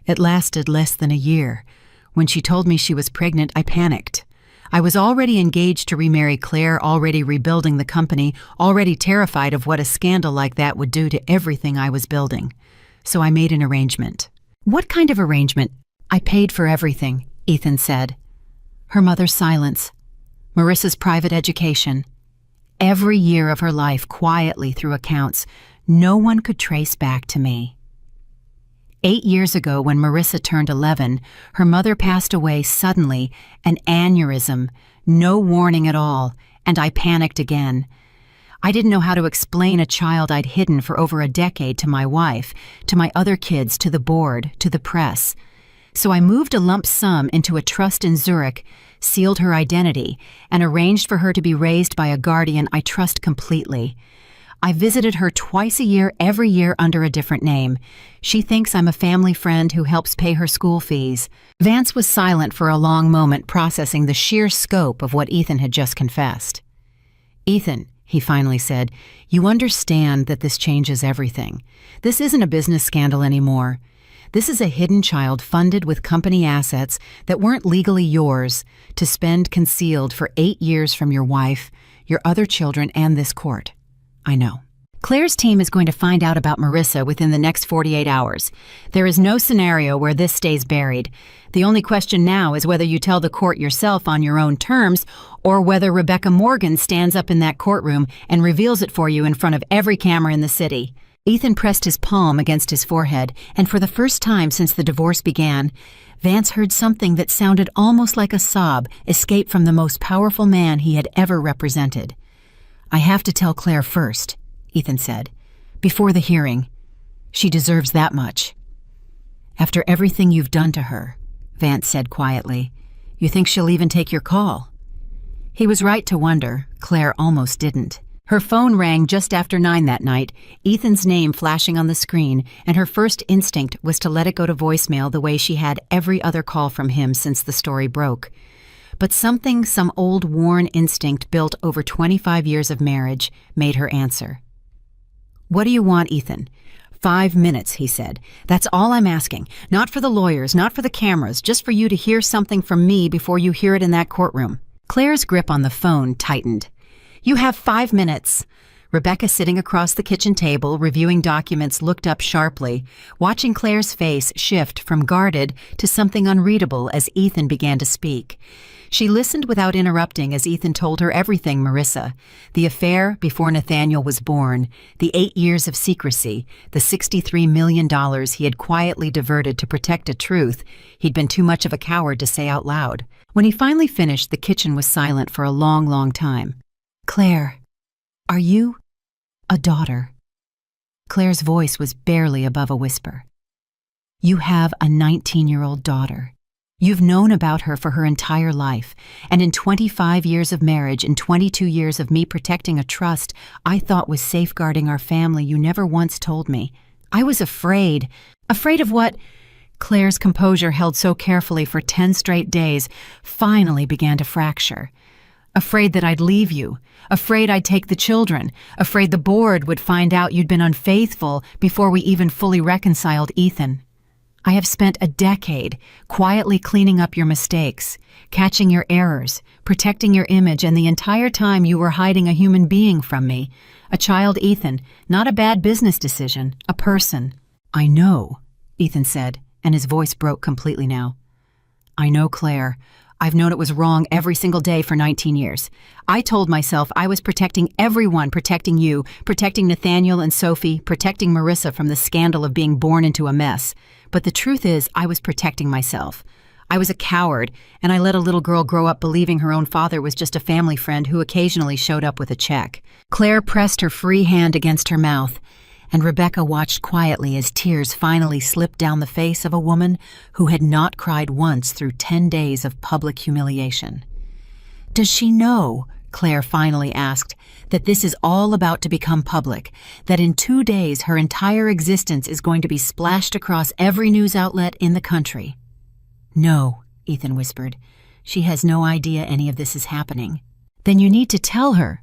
It lasted less than a year. When she told me she was pregnant, I panicked. I was already engaged to remarry Claire, already rebuilding the company, already terrified of what a scandal like that would do to everything I was building. So I made an arrangement." "What kind of arrangement?" "I paid for everything," Ethan said. Her mother's silence. Marissa's private education. Every year of her life quietly through accounts no one could trace back to me. 8 years ago, when Marissa turned 11, her mother passed away suddenly, an aneurysm, no warning at all, and I panicked again. I didn't know how to explain a child I'd hidden for over a decade to my wife, to my other kids, to the board, to the press. So I moved a lump sum into a trust in Zurich, sealed her identity, and arranged for her to be raised by a guardian I trust completely. I visited her twice a year, every year under a different name. She thinks I'm a family friend who helps pay her school fees. Vance was silent for a long moment, processing the sheer scope of what Ethan had just confessed. "Ethan," he finally said, "you understand that this changes everything. This isn't a business scandal anymore. This is a hidden child funded with company assets that weren't legally yours to spend concealed for 8 years from your wife, your other children, and this court. I know." Claire's team is going to find out about Marissa within the next 48 hours. There is no scenario where this stays buried. The only question now is whether you tell the court yourself on your own terms, or whether Rebecca Morgan stands up in that courtroom and reveals it for you in front of every camera in the city. Ethan pressed his palm against his forehead, and for the first time since the divorce began, Vance heard something that sounded almost like a sob escape from the most powerful man he had ever represented. "I have to tell Claire first," Ethan said, "before the hearing. She deserves that much. After everything you've done to her, Vance said quietly. "You think she'll even take your call?" He was right to wonder. Claire almost didn't. Her phone rang just after 9 that night, Ethan's name flashing on the screen, and her first instinct was to let it go to voicemail the way she had every other call from him since the story broke. But some old worn instinct built over 25 years of marriage, made her answer. "What do you want, Ethan?" 5 minutes, he said. "That's all I'm asking. Not for the lawyers, not for the cameras, just for you to hear something from me before you hear it in that courtroom." Claire's grip on the phone tightened. "You have 5 minutes." Rebecca, sitting across the kitchen table, reviewing documents, looked up sharply, watching Claire's face shift from guarded to something unreadable as Ethan began to speak. She listened without interrupting as Ethan told her everything, Marissa. The affair before Nathaniel was born, the 8 years of secrecy, the $63 million he had quietly diverted to protect a truth he'd been too much of a coward to say out loud. When he finally finished, the kitchen was silent for a long, long time. "Claire, are you a daughter?" Claire's voice was barely above a whisper. "You have a 19-year-old daughter. You've known about her for her entire life, and in 25 years of marriage and 22 years of me protecting a trust I thought was safeguarding our family, you never once told me. I was afraid. Afraid of what?" Claire's composure, held so carefully for 10 straight days, finally began to fracture. "Afraid that I'd leave you. Afraid I'd take the children. Afraid the board would find out you'd been unfaithful before we even fully reconciled, Ethan. I have spent a decade quietly cleaning up your mistakes, catching your errors, protecting your image, and the entire time you were hiding a human being from me. A child, Ethan, not a bad business decision, a person." "I know," Ethan said, and his voice broke completely now. "I know, Claire. I've known it was wrong every single day for 19 years. I told myself I was protecting everyone, protecting you, protecting Nathaniel and Sophie, protecting Marissa from the scandal of being born into a mess. But the truth is, I was protecting myself. I was a coward, and I let a little girl grow up believing her own father was just a family friend who occasionally showed up with a check." Claire pressed her free hand against her mouth, and Rebecca watched quietly as tears finally slipped down the face of a woman who had not cried once through 10 days of public humiliation. "Does she know," Claire finally asked, "that this is all about to become public, that in 2 days her entire existence is going to be splashed across every news outlet in the country?" "No," Ethan whispered. "She has no idea any of this is happening." "Then you need to tell her,"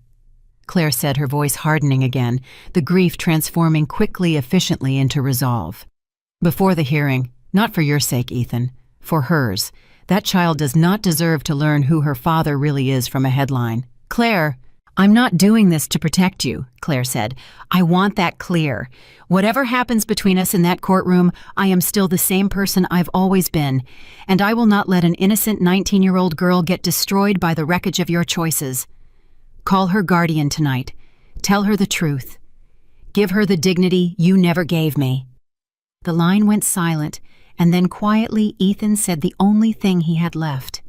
Claire said, her voice hardening again, the grief transforming quickly, efficiently into resolve. "Before the hearing, not for your sake, Ethan, for hers. That child does not deserve to learn who her father really is from a headline." "Claire, I'm not doing this to protect you," Claire said. "I want that clear. Whatever happens between us in that courtroom, I am still the same person I've always been, and I will not let an innocent 19-year-old girl get destroyed by the wreckage of your choices. Call her guardian tonight. Tell her the truth. Give her the dignity you never gave me." The line went silent, and then quietly Ethan said the only thing he had left.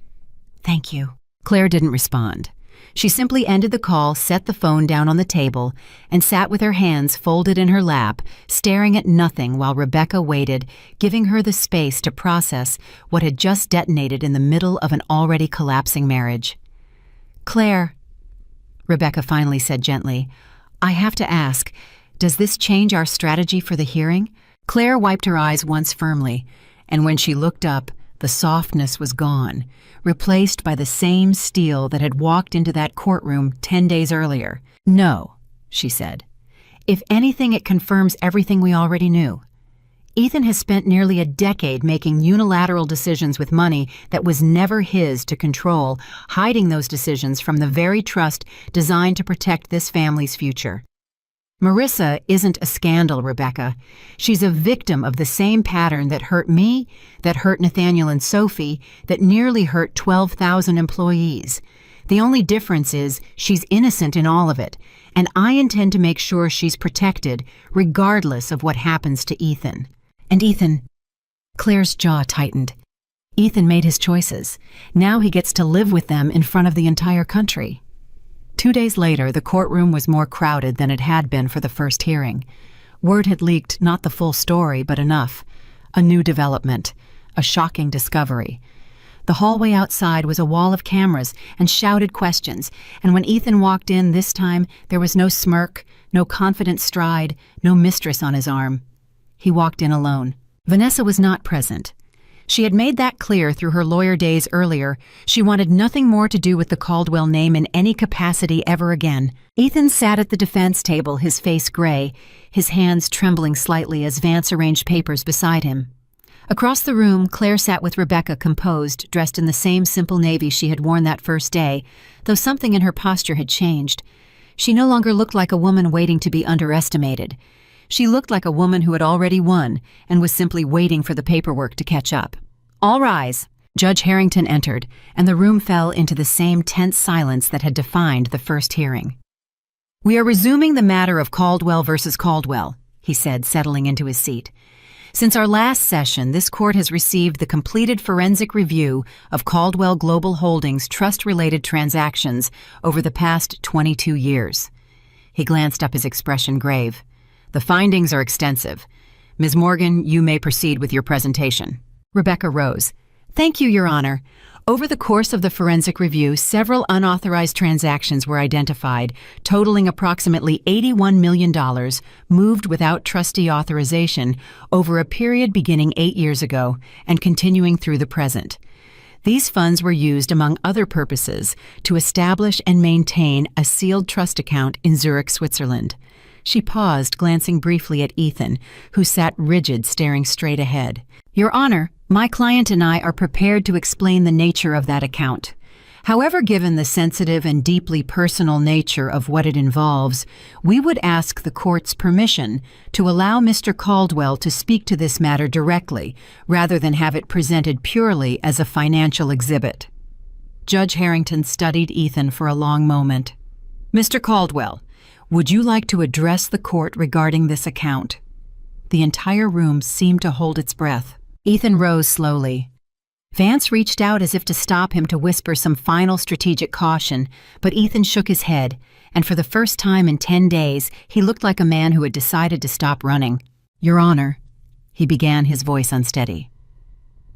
"Thank you." Claire didn't respond. She simply ended the call, set the phone down on the table, and sat with her hands folded in her lap, staring at nothing while Rebecca waited, giving her the space to process what had just detonated in the middle of an already collapsing marriage. "Claire," Rebecca finally said gently, "I have to ask, does this change our strategy for the hearing?" Claire wiped her eyes once firmly, and when she looked up, the softness was gone, replaced by the same steel that had walked into that courtroom 10 days earlier. "No," she said. "If anything, it confirms everything we already knew. Ethan has spent nearly a decade making unilateral decisions with money that was never his to control, hiding those decisions from the very trust designed to protect this family's future. Marissa isn't a scandal, Rebecca. She's a victim of the same pattern that hurt me, that hurt Nathaniel and Sophie, that nearly hurt 12,000 employees. The only difference is she's innocent in all of it, and I intend to make sure she's protected, regardless of what happens to Ethan." "And Ethan," Claire's jaw tightened. "Ethan made his choices. Now he gets to live with them in front of the entire country." 2 days later, the courtroom was more crowded than it had been for the first hearing. Word had leaked not the full story, but enough. A new development. a shocking discovery. The hallway outside was a wall of cameras and shouted questions, and when Ethan walked in this time, there was no smirk, no confident stride, no mistress on his arm. He walked in alone. Vanessa was not present. She had made that clear through her lawyer days earlier. She wanted nothing more to do with the Caldwell name in any capacity ever again. Ethan sat at the defense table, his face gray, his hands trembling slightly as Vance arranged papers beside him. Across the room, Claire sat with Rebecca, composed, dressed in the same simple navy she had worn that first day, though something in her posture had changed. She no longer looked like a woman waiting to be underestimated. She looked like a woman who had already won and was simply waiting for the paperwork to catch up. "All rise." Judge Harrington entered, and the room fell into the same tense silence that had defined the first hearing. "We are resuming the matter of Caldwell versus Caldwell," he said, settling into his seat. "Since our last session, this court has received the completed forensic review of Caldwell Global Holdings' trust-related transactions over the past 22 years. He glanced up, his expression grave. "The findings are extensive. Ms. Morgan, you may proceed with your presentation." Rebecca rose. "Thank you, Your Honor. Over the course of the forensic review, several unauthorized transactions were identified, totaling approximately $81 million, moved without trustee authorization over a period beginning 8 years ago and continuing through the present. These funds were used, among other purposes, to establish and maintain a sealed trust account in Zurich, Switzerland." She paused, glancing briefly at Ethan, who sat rigid, staring straight ahead. "Your Honor, my client and I are prepared to explain the nature of that account. However, given the sensitive and deeply personal nature of what it involves, we would ask the court's permission to allow Mr. Caldwell to speak to this matter directly, rather than have it presented purely as a financial exhibit." Judge Harrington studied Ethan for a long moment. "Mr. Caldwell, would you like to address the court regarding this account?" The entire room seemed to hold its breath. Ethan rose slowly. Vance reached out as if to stop him, to whisper some final strategic caution, but Ethan shook his head, and for the first time in 10 days, he looked like a man who had decided to stop running. "Your Honor," he began, his voice unsteady.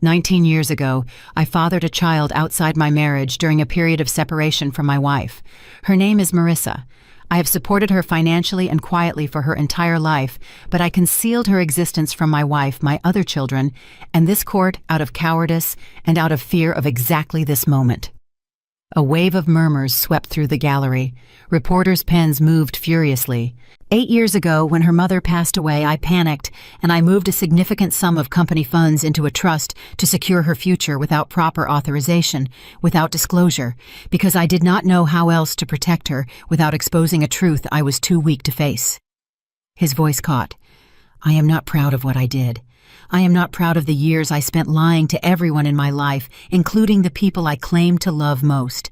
19 years ago, I fathered a child outside my marriage during a period of separation from my wife. Her name is Marissa. I have supported her financially and quietly for her entire life, but I concealed her existence from my wife, my other children, and this court out of cowardice and out of fear of exactly this moment." A wave of murmurs swept through the gallery. Reporters' pens moved furiously. 8 years ago, when her mother passed away, I panicked, and I moved a significant sum of company funds into a trust to secure her future without proper authorization, without disclosure, because I did not know how else to protect her without exposing a truth I was too weak to face. His voice caught. "I am not proud of what I did. I am not proud of the years I spent lying to everyone in my life, including the people I claimed to love most.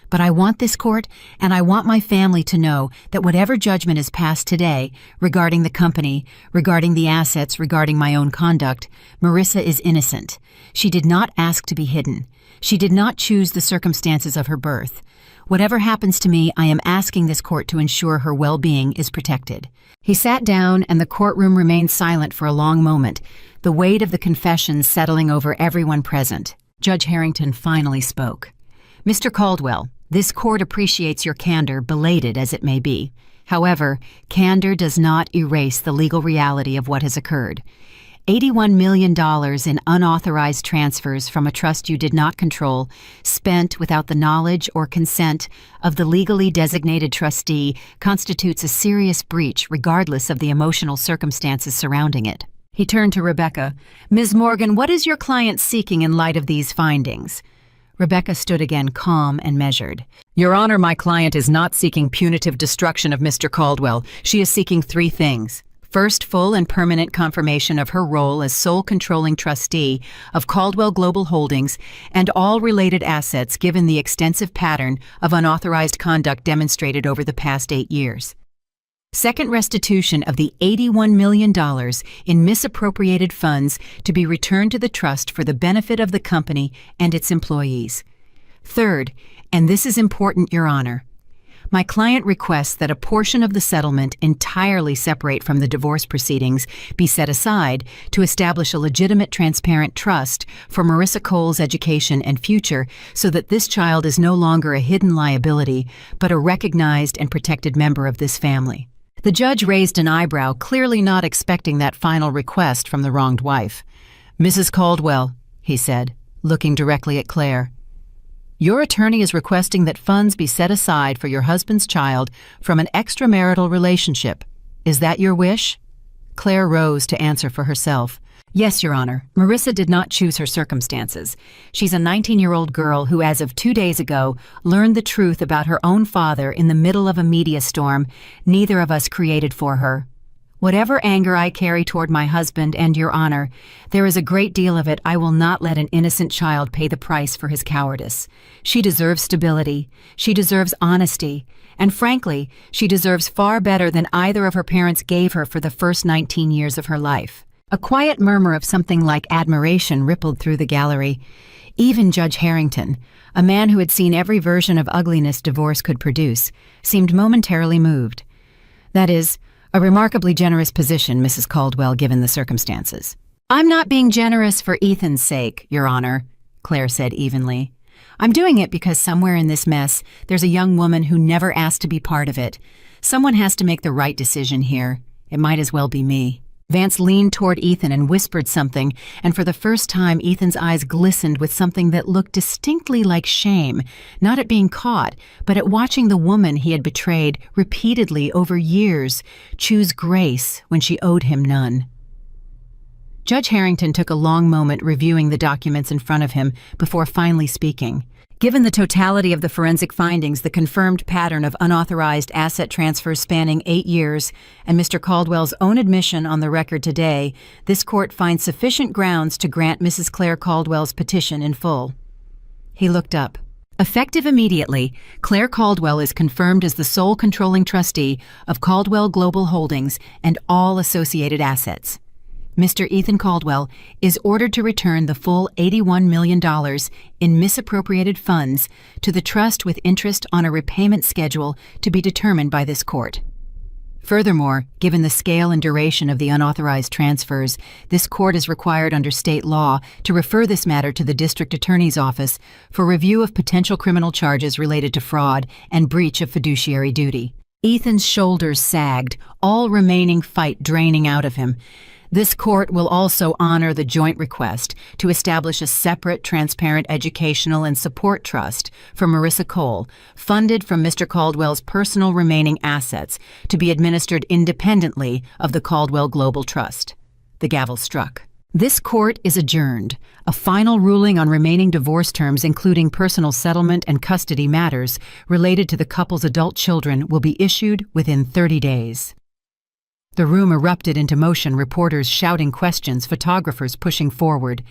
But I want this court, and I want my family to know that whatever judgment is passed today regarding the company, regarding the assets, regarding my own conduct, Marissa is innocent. She did not ask to be hidden. She did not choose the circumstances of her birth. Whatever happens to me, I am asking this court to ensure her well-being is protected." He sat down, and the courtroom remained silent for a long moment, the weight of the confession settling over everyone present. Judge Harrington finally spoke. "Mr. Caldwell, this court appreciates your candor, belated as it may be. However, candor does not erase the legal reality of what has occurred. $81 million in unauthorized transfers from a trust you did not control, spent without the knowledge or consent of the legally designated trustee, constitutes a serious breach regardless of the emotional circumstances surrounding it." He turned to Rebecca. "Ms. Morgan, what is your client seeking in light of these findings?" Rebecca stood again, calm and measured. "Your Honor, my client is not seeking punitive destruction of Mr. Caldwell. She is seeking 3 things. First, full and permanent confirmation of her role as sole controlling trustee of Caldwell Global Holdings and all related assets, given the extensive pattern of unauthorized conduct demonstrated over the past 8 years. Second, restitution of the $81 million in misappropriated funds to be returned to the trust for the benefit of the company and its employees. Third, and this is important, Your Honor, My client requests that a portion of the settlement entirely separate from the divorce proceedings be set aside to establish a legitimate, transparent trust for Marissa Cole's education and future so that this child is no longer a hidden liability, but a recognized and protected member of this family. The judge raised an eyebrow, clearly not expecting that final request from the wronged wife. "Mrs. Caldwell," he said, looking directly at Claire, "your attorney is requesting that funds be set aside for your husband's child from an extramarital relationship. Is that your wish?" Claire rose to answer for herself. "Yes, Your Honor. Marissa did not choose her circumstances. She's a 19-year-old girl who, as of 2 days ago, learned the truth about her own father in the middle of a media storm neither of us created for her. Whatever anger I carry toward my husband and Your Honor, there is a great deal of it I will not let an innocent child pay the price for his cowardice. She deserves stability, she deserves honesty, and frankly, she deserves far better than either of her parents gave her for the first 19 years of her life." A quiet murmur of something like admiration rippled through the gallery. Even Judge Harrington, a man who had seen every version of ugliness divorce could produce, seemed momentarily moved. "That is, a remarkably generous position, Mrs. Caldwell, given the circumstances." "I'm not being generous for Ethan's sake, Your Honor," Claire said evenly. "I'm doing it because somewhere in this mess, there's a young woman who never asked to be part of it. Someone has to make the right decision here. It might as well be me." Vance leaned toward Ethan and whispered something, and for the first time Ethan's eyes glistened with something that looked distinctly like shame, not at being caught, but at watching the woman he had betrayed repeatedly over years choose grace when she owed him none. Judge Harrington took a long moment reviewing the documents in front of him before finally speaking. Given the totality of the forensic findings, the confirmed pattern of unauthorized asset transfers spanning 8 years, and Mr. Caldwell's own admission on the record today, this court finds sufficient grounds to grant Mrs. Claire Caldwell's petition in full. He looked up. Effective immediately, Claire Caldwell is confirmed as the sole controlling trustee of Caldwell Global Holdings and all associated assets. Mr. Ethan Caldwell is ordered to return the full $81 million in misappropriated funds to the trust with interest on a repayment schedule to be determined by this court. Furthermore, given the scale and duration of the unauthorized transfers, this court is required under state law to refer this matter to the district attorney's office for review of potential criminal charges related to fraud and breach of fiduciary duty. Ethan's shoulders sagged, all remaining fight draining out of him. This court will also honor the joint request to establish a separate, transparent educational and support trust for Marissa Cole, funded from Mr. Caldwell's personal remaining assets, to be administered independently of the Caldwell Global Trust. The gavel struck. This court is adjourned. A final ruling on remaining divorce terms, including personal settlement and custody matters related to the couple's adult children, will be issued within 30 days. The room erupted into motion, reporters shouting questions, photographers pushing forward.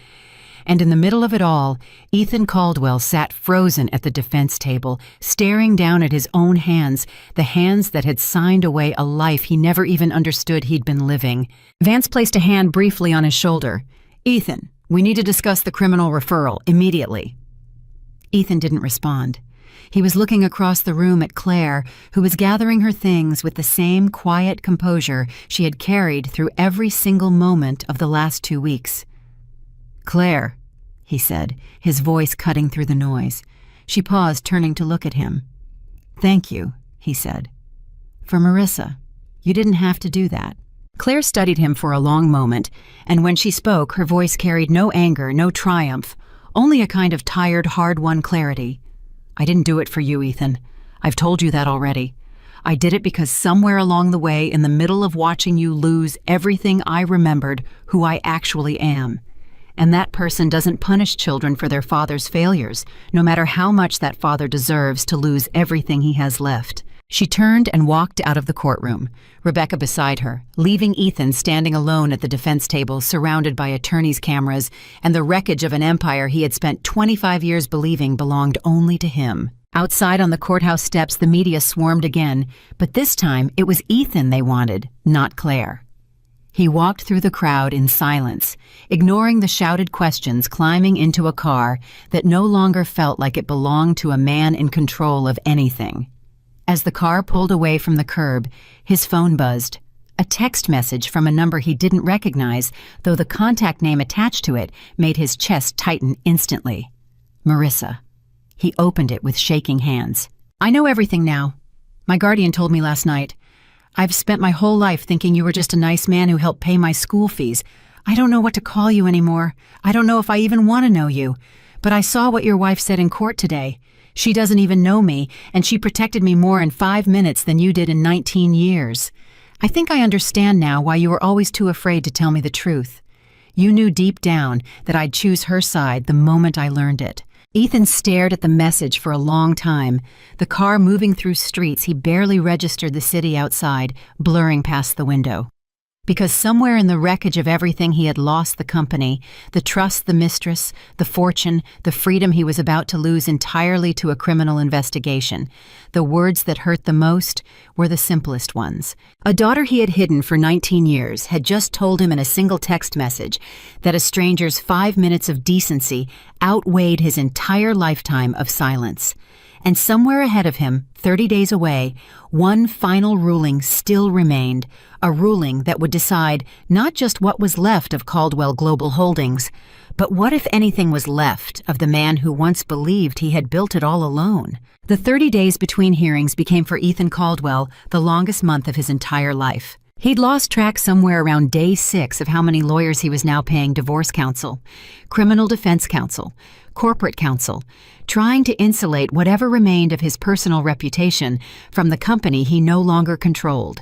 And in the middle of it all, Ethan Caldwell sat frozen at the defense table, staring down at his own hands, the hands that had signed away a life he never even understood he'd been living. Vance placed a hand briefly on his shoulder. "Ethan, we need to discuss the criminal referral immediately." Ethan didn't respond. He was looking across the room at Claire, who was gathering her things with the same quiet composure she had carried through every single moment of the last 2 weeks. "Claire," he said, his voice cutting through the noise. She paused, turning to look at him. "Thank you," he said. "For Marissa. You didn't have to do that." Claire studied him for a long moment, and when she spoke, her voice carried no anger, no triumph, only a kind of tired, hard-won clarity. "I didn't do it for you, Ethan. I've told you that already. I did it because somewhere along the way, in the middle of watching you lose everything, I remembered who I actually am. And that person doesn't punish children for their father's failures, no matter how much that father deserves to lose everything he has left." She turned and walked out of the courtroom, Rebecca beside her, leaving Ethan standing alone at the defense table, surrounded by attorneys' cameras and the wreckage of an empire he had spent 25 years believing belonged only to him. Outside on the courthouse steps, the media swarmed again, but this time it was Ethan they wanted, not Claire. He walked through the crowd in silence, ignoring the shouted questions, climbing into a car that no longer felt like it belonged to a man in control of anything. As the car pulled away from the curb, his phone buzzed. A text message from a number he didn't recognize, though the contact name attached to it made his chest tighten instantly. Marissa. He opened it with shaking hands. I know everything now. My guardian told me last night. I've spent my whole life thinking you were just a nice man who helped pay my school fees. I don't know what to call you anymore. I don't know if I even want to know you. But I saw what your wife said in court today. She doesn't even know me, and she protected me more in 5 minutes than you did in 19 years. I think I understand now why you were always too afraid to tell me the truth. You knew deep down that I'd choose her side the moment I learned it. Ethan stared at the message for a long time, the car moving through streets he barely registered the city outside, blurring past the window. Because somewhere in the wreckage of everything he had lost the company, the trust, the mistress, the fortune, the freedom he was about to lose entirely to a criminal investigation. The words that hurt the most were the simplest ones. A daughter he had hidden for 19 years had just told him in a single text message that a stranger's 5 minutes of decency outweighed his entire lifetime of silence. And somewhere ahead of him, 30 days away, one final ruling still remained, a ruling that would decide not just what was left of Caldwell Global Holdings, but what, if anything, was left of the man who once believed he had built it all alone. The 30 days between hearings became for Ethan Caldwell the longest month of his entire life. He'd lost track somewhere around day 6 of how many lawyers he was now paying divorce counsel, criminal defense counsel, corporate counsel, trying to insulate whatever remained of his personal reputation from the company he no longer controlled.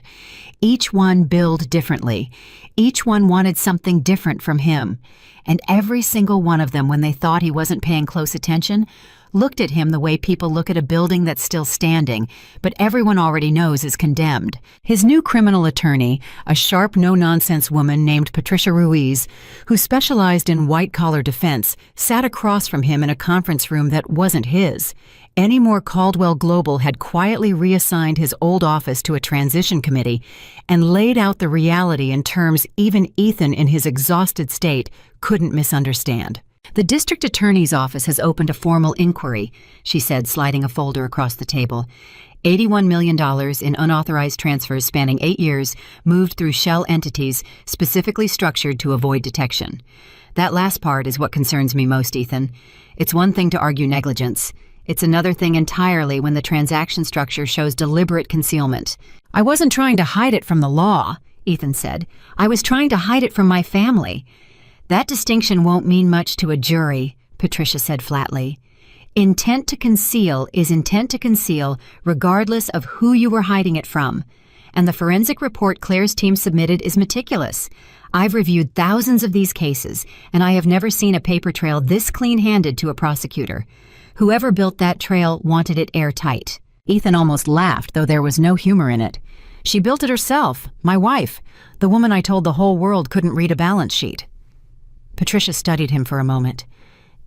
Each one billed differently. Each one wanted something different from him. And every single one of them, when they thought he wasn't paying close attention, looked at him the way people look at a building that's still standing, but everyone already knows is condemned. His new criminal attorney, a sharp, no-nonsense woman named Patricia Ruiz, who specialized in white-collar defense, sat across from him in a conference room that wasn't his. Anymore Caldwell Global had quietly reassigned his old office to a transition committee and laid out the reality in terms even Ethan, in his exhausted state, couldn't misunderstand. The district attorney's office has opened a formal inquiry, she said, sliding a folder across the table. $81 million in unauthorized transfers spanning 8 years moved through shell entities specifically structured to avoid detection. That last part is what concerns me most, Ethan. It's one thing to argue negligence. It's another thing entirely when the transaction structure shows deliberate concealment. I wasn't trying to hide it from the law, Ethan said. I was trying to hide it from my family. That distinction won't mean much to a jury, Patricia said flatly. Intent to conceal is intent to conceal regardless of who you were hiding it from. And the forensic report Claire's team submitted is meticulous. I've reviewed thousands of these cases, and I have never seen a paper trail this clean-handed to a prosecutor. Whoever built that trail wanted it airtight. Ethan almost laughed, though there was no humor in it. She built it herself, my wife, the woman I told the whole world couldn't read a balance sheet. Patricia studied him for a moment.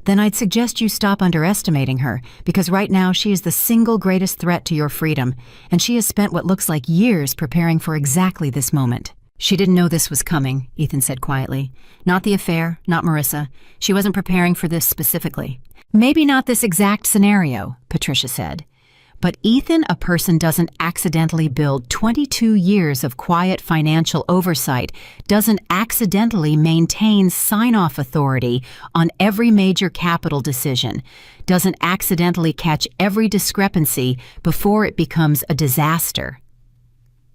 Then I'd suggest you stop underestimating her, because right now she is the single greatest threat to your freedom, and she has spent what looks like years preparing for exactly this moment. She didn't know this was coming, Ethan said quietly. Not the affair, not Marissa. She wasn't preparing for this specifically. Maybe not this exact scenario, Patricia said. But Ethan, a person doesn't accidentally build 22 years of quiet financial oversight, doesn't accidentally maintain sign-off authority on every major capital decision, doesn't accidentally catch every discrepancy before it becomes a disaster.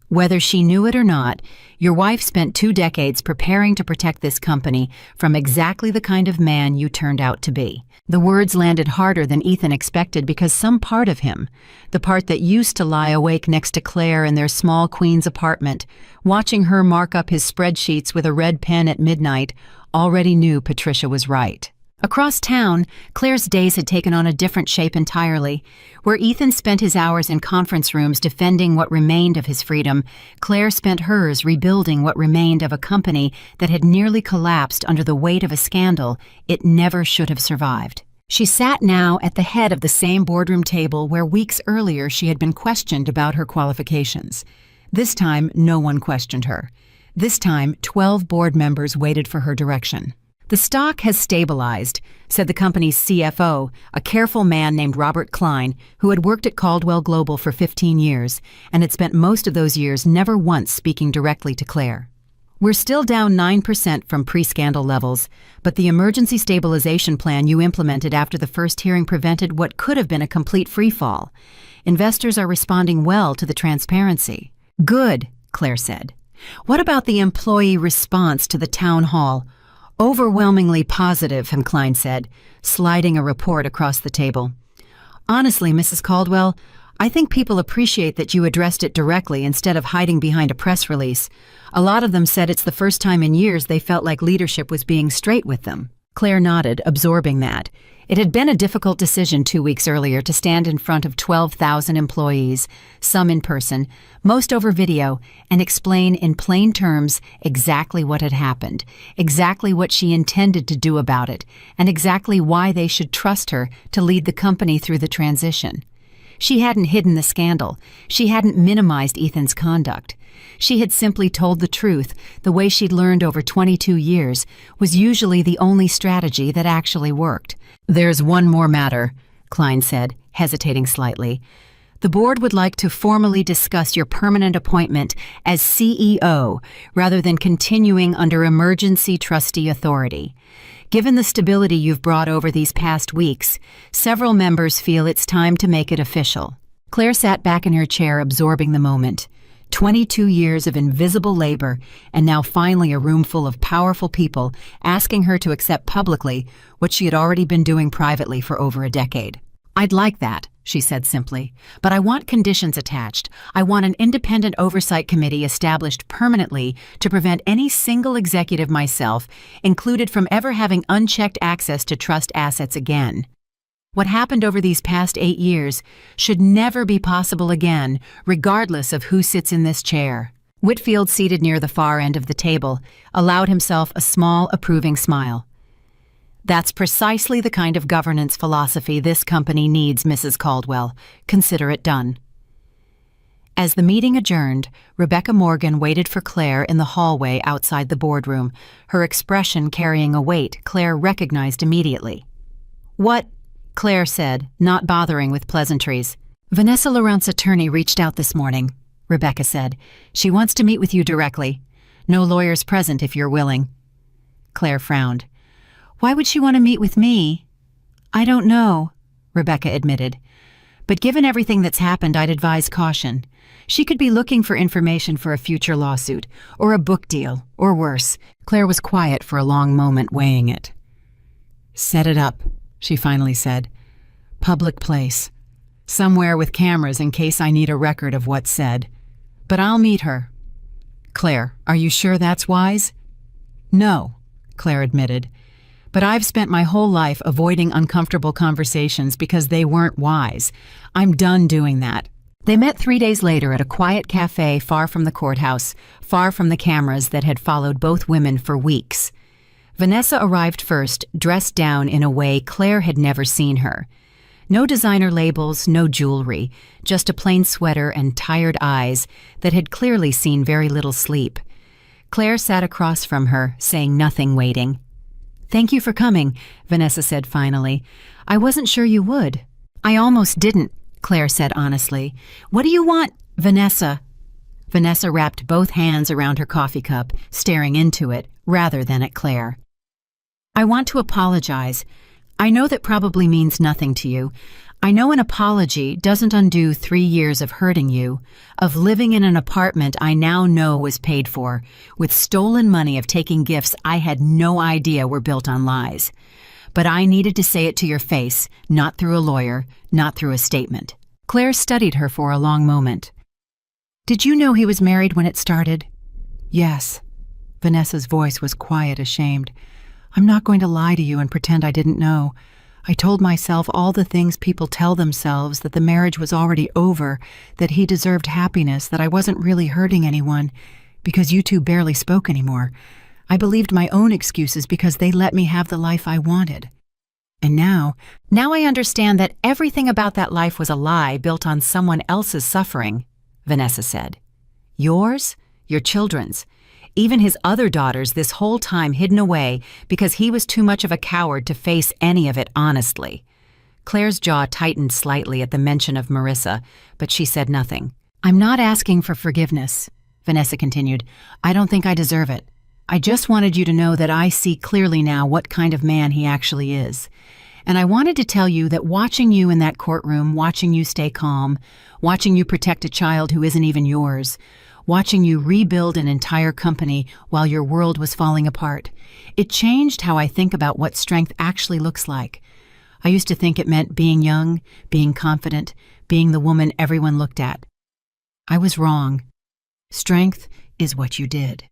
Whether she knew it or not, your wife spent 2 decades preparing to protect this company from exactly the kind of man you turned out to be. The words landed harder than Ethan expected because some part of him, the part that used to lie awake next to Claire in their small Queens apartment, watching her mark up his spreadsheets with a red pen at midnight, already knew Patricia was right. Across town, Claire's days had taken on a different shape entirely. Where Ethan spent his hours in conference rooms defending what remained of his freedom, Claire spent hers rebuilding what remained of a company that had nearly collapsed under the weight of a scandal it never should have survived. She sat now at the head of the same boardroom table where weeks earlier she had been questioned about her qualifications. This time, no one questioned her. This time, 12 board members waited for her direction. The stock has stabilized, said the company's CFO, a careful man named Robert Klein, who had worked at Caldwell Global for 15 years and had spent most of those years never once speaking directly to Claire. We're still down 9% from pre-scandal levels, but the emergency stabilization plan you implemented after the first hearing prevented what could have been a complete freefall. Investors are responding well to the transparency. Good, Claire said. What about the employee response to the town hall? Overwhelmingly positive, Klein said, sliding a report across the table. Honestly, Mrs. Caldwell, I think people appreciate that you addressed it directly instead of hiding behind a press release. A lot of them said it's the first time in years they felt like leadership was being straight with them. Claire nodded, absorbing that. It had been a difficult decision 2 weeks earlier to stand in front of 12,000 employees, some in person, most over video, and explain in plain terms exactly what had happened, exactly what she intended to do about it, and exactly why they should trust her to lead the company through the transition. She hadn't hidden the scandal. She hadn't minimized Ethan's conduct. She had simply told the truth. The way she'd learned over 22 years was usually the only strategy that actually worked. There's one more matter, Klein said, hesitating slightly. The board would like to formally discuss your permanent appointment as CEO rather than continuing under emergency trustee authority. Given the stability you've brought over these past weeks, several members feel it's time to make it official. Claire sat back in her chair, absorbing the moment. 22 years of invisible labor, and now finally a room full of powerful people asking her to accept publicly what she had already been doing privately for over a decade. I'd like that, she said simply, but I want conditions attached. I want an independent oversight committee established permanently to prevent any single executive, myself included, from ever having unchecked access to trust assets again. What happened over these past 8 years should never be possible again, regardless of who sits in this chair. Whitfield, seated near the far end of the table, allowed himself a small, approving smile. That's precisely the kind of governance philosophy this company needs, Mrs. Caldwell. Consider it done. As the meeting adjourned, Rebecca Morgan waited for Claire in the hallway outside the boardroom, her expression carrying a weight Claire recognized immediately. What? Claire said, not bothering with pleasantries. Vanessa Laurent's attorney reached out this morning, Rebecca said. She wants to meet with you directly. No lawyers present if you're willing. Claire frowned. Why would she want to meet with me? I don't know, Rebecca admitted. But given everything that's happened, I'd advise caution. She could be looking for information for a future lawsuit, or a book deal, or worse. Claire was quiet for a long moment, weighing it. Set it up, she finally said. Public place. Somewhere with cameras in case I need a record of what's said. But I'll meet her. Claire, are you sure that's wise? No, Claire admitted. But I've spent my whole life avoiding uncomfortable conversations because they weren't wise. I'm done doing that. They met 3 days later at a quiet cafe far from the courthouse, far from the cameras that had followed both women for weeks. Vanessa arrived first, dressed down in a way Claire had never seen her. No designer labels, no jewelry, just a plain sweater and tired eyes that had clearly seen very little sleep. Claire sat across from her, saying nothing, waiting. Thank you for coming, Vanessa said finally. I wasn't sure you would. I almost didn't, Claire said honestly. What do you want, Vanessa? Vanessa wrapped both hands around her coffee cup, staring into it rather than at Claire. I want to apologize. I know that probably means nothing to you. I know an apology doesn't undo 3 years of hurting you, of living in an apartment I now know was paid for, with stolen money, of taking gifts I had no idea were built on lies. But I needed to say it to your face, not through a lawyer, not through a statement. Claire studied her for a long moment. Did you know he was married when it started? Yes. Vanessa's voice was quiet, ashamed. I'm not going to lie to you and pretend I didn't know. I told myself all the things people tell themselves, that the marriage was already over, that he deserved happiness, that I wasn't really hurting anyone, because you two barely spoke anymore. I believed my own excuses because they let me have the life I wanted. And now I understand that everything about that life was a lie built on someone else's suffering, Vanessa said. Yours? Your children's. even his other daughters this whole time hidden away because he was too much of a coward to face any of it honestly. Claire's jaw tightened slightly at the mention of Marissa, but she said nothing. "I'm not asking for forgiveness," Vanessa continued. "I don't think I deserve it. I just wanted you to know that I see clearly now what kind of man he actually is. And I wanted to tell you that watching you in that courtroom, watching you stay calm, watching you protect a child who isn't even yours, watching you rebuild an entire company while your world was falling apart, it changed how I think about what strength actually looks like. I used to think it meant being young, being confident, being the woman everyone looked at. I was wrong. Strength is what you did."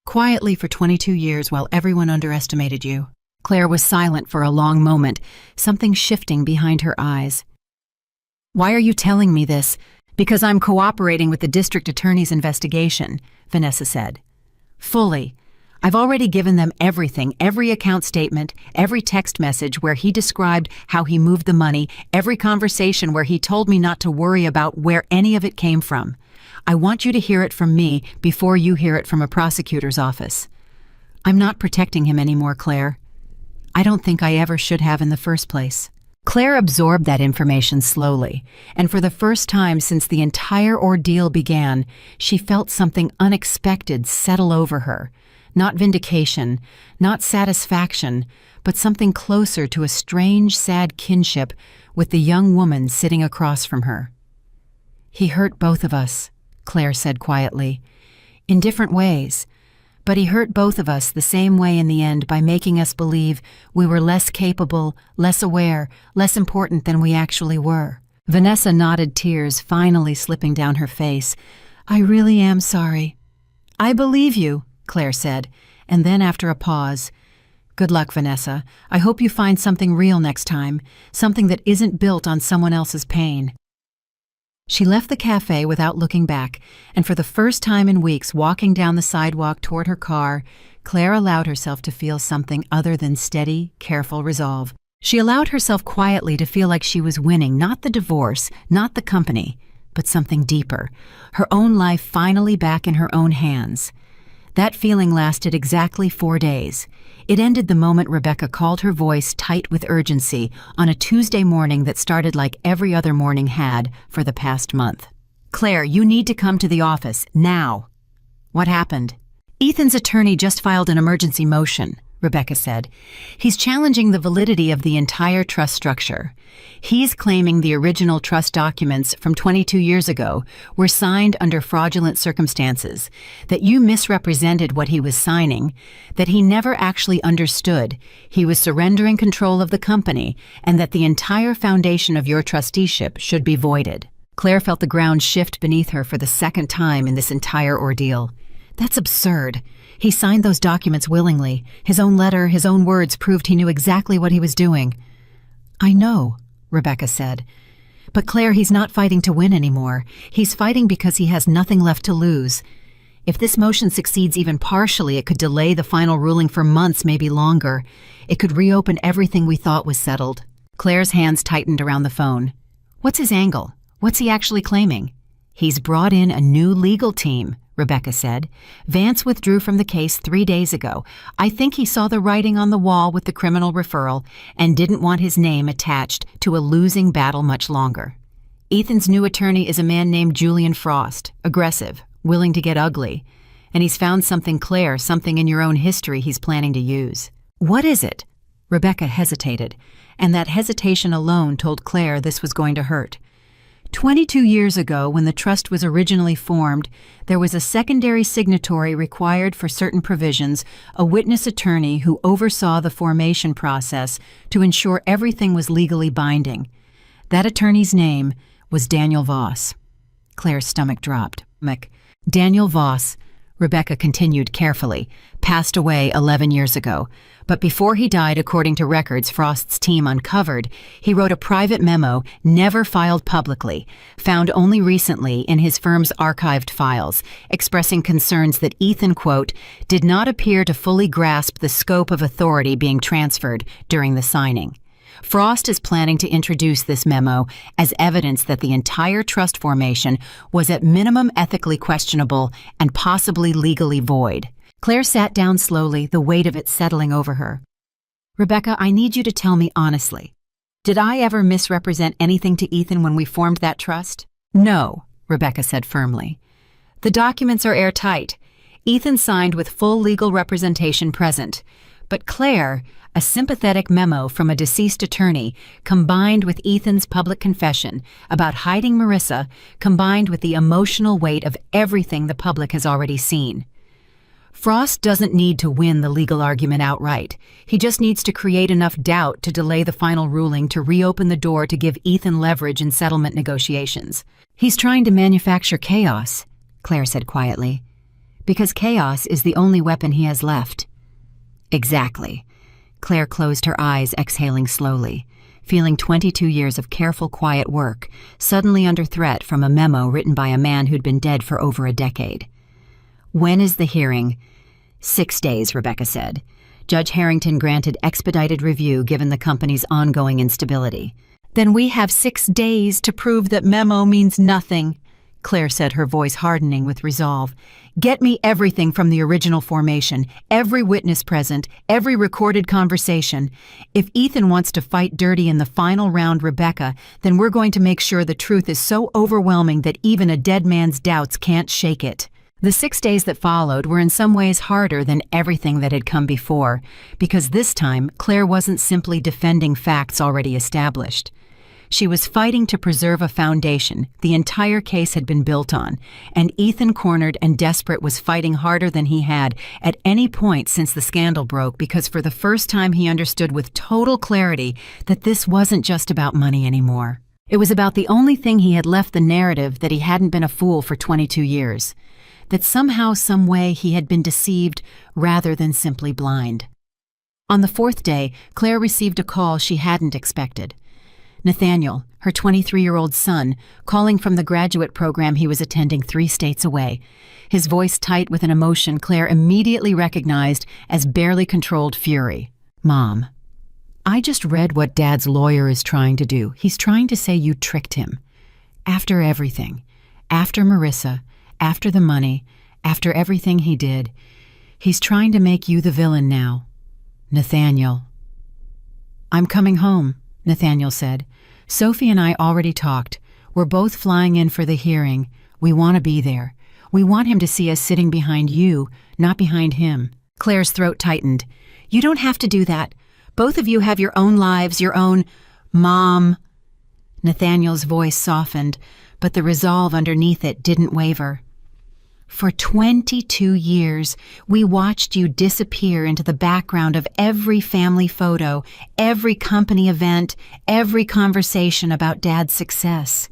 Quietly for 22 years while everyone underestimated you. Claire was silent for a long moment, something shifting behind her eyes. "Why are you telling me this?" "Because I'm cooperating with the district attorney's investigation," Vanessa said. "Fully. I've already given them everything, every account statement, every text message where he described how he moved the money, every conversation where he told me not to worry about where any of it came from. I want you to hear it from me before you hear it from a prosecutor's office. I'm not protecting him anymore, Claire. I don't think I ever should have in the first place." Claire absorbed that information slowly, and for the first time since the entire ordeal began, she felt something unexpected settle over her. Not vindication, not satisfaction, but something closer to a strange, sad kinship with the young woman sitting across from her. "He hurt both of us," Claire said quietly, "in different ways. But he hurt both of us the same way in the end by making us believe we were less capable, less aware, less important than we actually were." Vanessa nodded, tears finally slipping down her face. "I really am sorry." "I believe you," Claire said, and then after a pause, "Good luck, Vanessa. I hope you find something real next time, something that isn't built on someone else's pain." She left the cafe without looking back, and for the first time in weeks walking down the sidewalk toward her car, Claire allowed herself to feel something other than steady, careful resolve. She allowed herself quietly to feel like she was winning not the divorce, not the company, but something deeper, her own life finally back in her own hands. That feeling lasted exactly 4 days. It ended the moment Rebecca called, her voice tight with urgency, on a Tuesday morning that started like every other morning had for the past month. "Claire, you need to come to the office, now." "What happened?" "Ethan's attorney just filed an emergency motion," Rebecca said. "He's challenging the validity of the entire trust structure. He's claiming the original trust documents from 22 years ago were signed under fraudulent circumstances, that you misrepresented what he was signing, that he never actually understood he was surrendering control of the company, and that the entire foundation of your trusteeship should be voided." Claire felt the ground shift beneath her for the second time in this entire ordeal. "That's absurd. He signed those documents willingly. His own letter, his own words proved he knew exactly what he was doing." "I know," Rebecca said. "But Claire, he's not fighting to win anymore. He's fighting because he has nothing left to lose. If this motion succeeds even partially, it could delay the final ruling for months, maybe longer. It could reopen everything we thought was settled." Claire's hands tightened around the phone. "What's his angle? What's he actually claiming?" "He's brought in a new legal team," Rebecca said. "Vance withdrew from the case 3 days ago. I think he saw the writing on the wall with the criminal referral and didn't want his name attached to a losing battle much longer. Ethan's new attorney is a man named Julian Frost, aggressive, willing to get ugly. And he's found something, Claire, something in your own history he's planning to use." "What is it?" Rebecca hesitated, and that hesitation alone told Claire this was going to hurt. 22 years ago, when the trust was originally formed, there was a secondary signatory required for certain provisions, a witness attorney who oversaw the formation process to ensure everything was legally binding. That attorney's name was Daniel Voss. Claire's stomach dropped. Daniel Voss, Rebecca continued carefully, passed away 11 years ago. But before he died, according to records Frost's team uncovered, he wrote a private memo never filed publicly, found only recently in his firm's archived files, expressing concerns that Ethan, quote, "did not appear to fully grasp the scope of authority being transferred during the signing." Frost is planning to introduce this memo as evidence that the entire trust formation was at minimum ethically questionable and possibly legally void. Claire sat down slowly, the weight of it settling over her. Rebecca, I need you to tell me honestly. Did I ever misrepresent anything to Ethan when we formed that trust? No, Rebecca said firmly. The documents are airtight. Ethan signed with full legal representation present. But Claire, a sympathetic memo from a deceased attorney, combined with Ethan's public confession about hiding Marissa, combined with the emotional weight of everything the public has already seen. Frost doesn't need to win the legal argument outright. He just needs to create enough doubt to delay the final ruling to reopen the door to give Ethan leverage in settlement negotiations. He's trying to manufacture chaos, Claire said quietly, because chaos is the only weapon he has left. Exactly. Claire closed her eyes, exhaling slowly, feeling 22 years of careful, quiet work suddenly under threat from a memo written by a man who'd been dead for over a decade. When is the hearing? 6 days, Rebecca said. Judge Harrington granted expedited review given the company's ongoing instability. Then we have 6 days to prove that memo means nothing, Claire said, her voice hardening with resolve. Get me everything from the original formation, every witness present, every recorded conversation. If Ethan wants to fight dirty in the final round, Rebecca, then we're going to make sure the truth is so overwhelming that even a dead man's doubts can't shake it. The 6 days that followed were in some ways harder than everything that had come before, because this time Claire wasn't simply defending facts already established. She was fighting to preserve a foundation the entire case had been built on, and Ethan, cornered and desperate, was fighting harder than he had at any point since the scandal broke, because for the first time he understood with total clarity that this wasn't just about money anymore. It was about the only thing he had left the narrative that he hadn't been a fool for 22 years. That somehow, some way, he had been deceived rather than simply blind. On the 4th day, Claire received a call she hadn't expected. Nathaniel, her 23-year-old son, calling from the graduate program he was attending 3 states away. His voice tight with an emotion Claire immediately recognized as barely controlled fury. Mom, I just read what Dad's lawyer is trying to do. He's trying to say you tricked him. After everything, after Marissa, after the money, after everything he did, he's trying to make you the villain now. Nathaniel. I'm coming home, Nathaniel said. Sophie and I already talked. We're both flying in for the hearing. We want to be there. We want him to see us sitting behind you, not behind him. Claire's throat tightened. You don't have to do that. Both of you have your own lives, your own... Mom. Nathaniel's voice softened, but the resolve underneath it didn't waver. For 22 years, we watched you disappear into the background of every family photo, every company event, every conversation about Dad's success.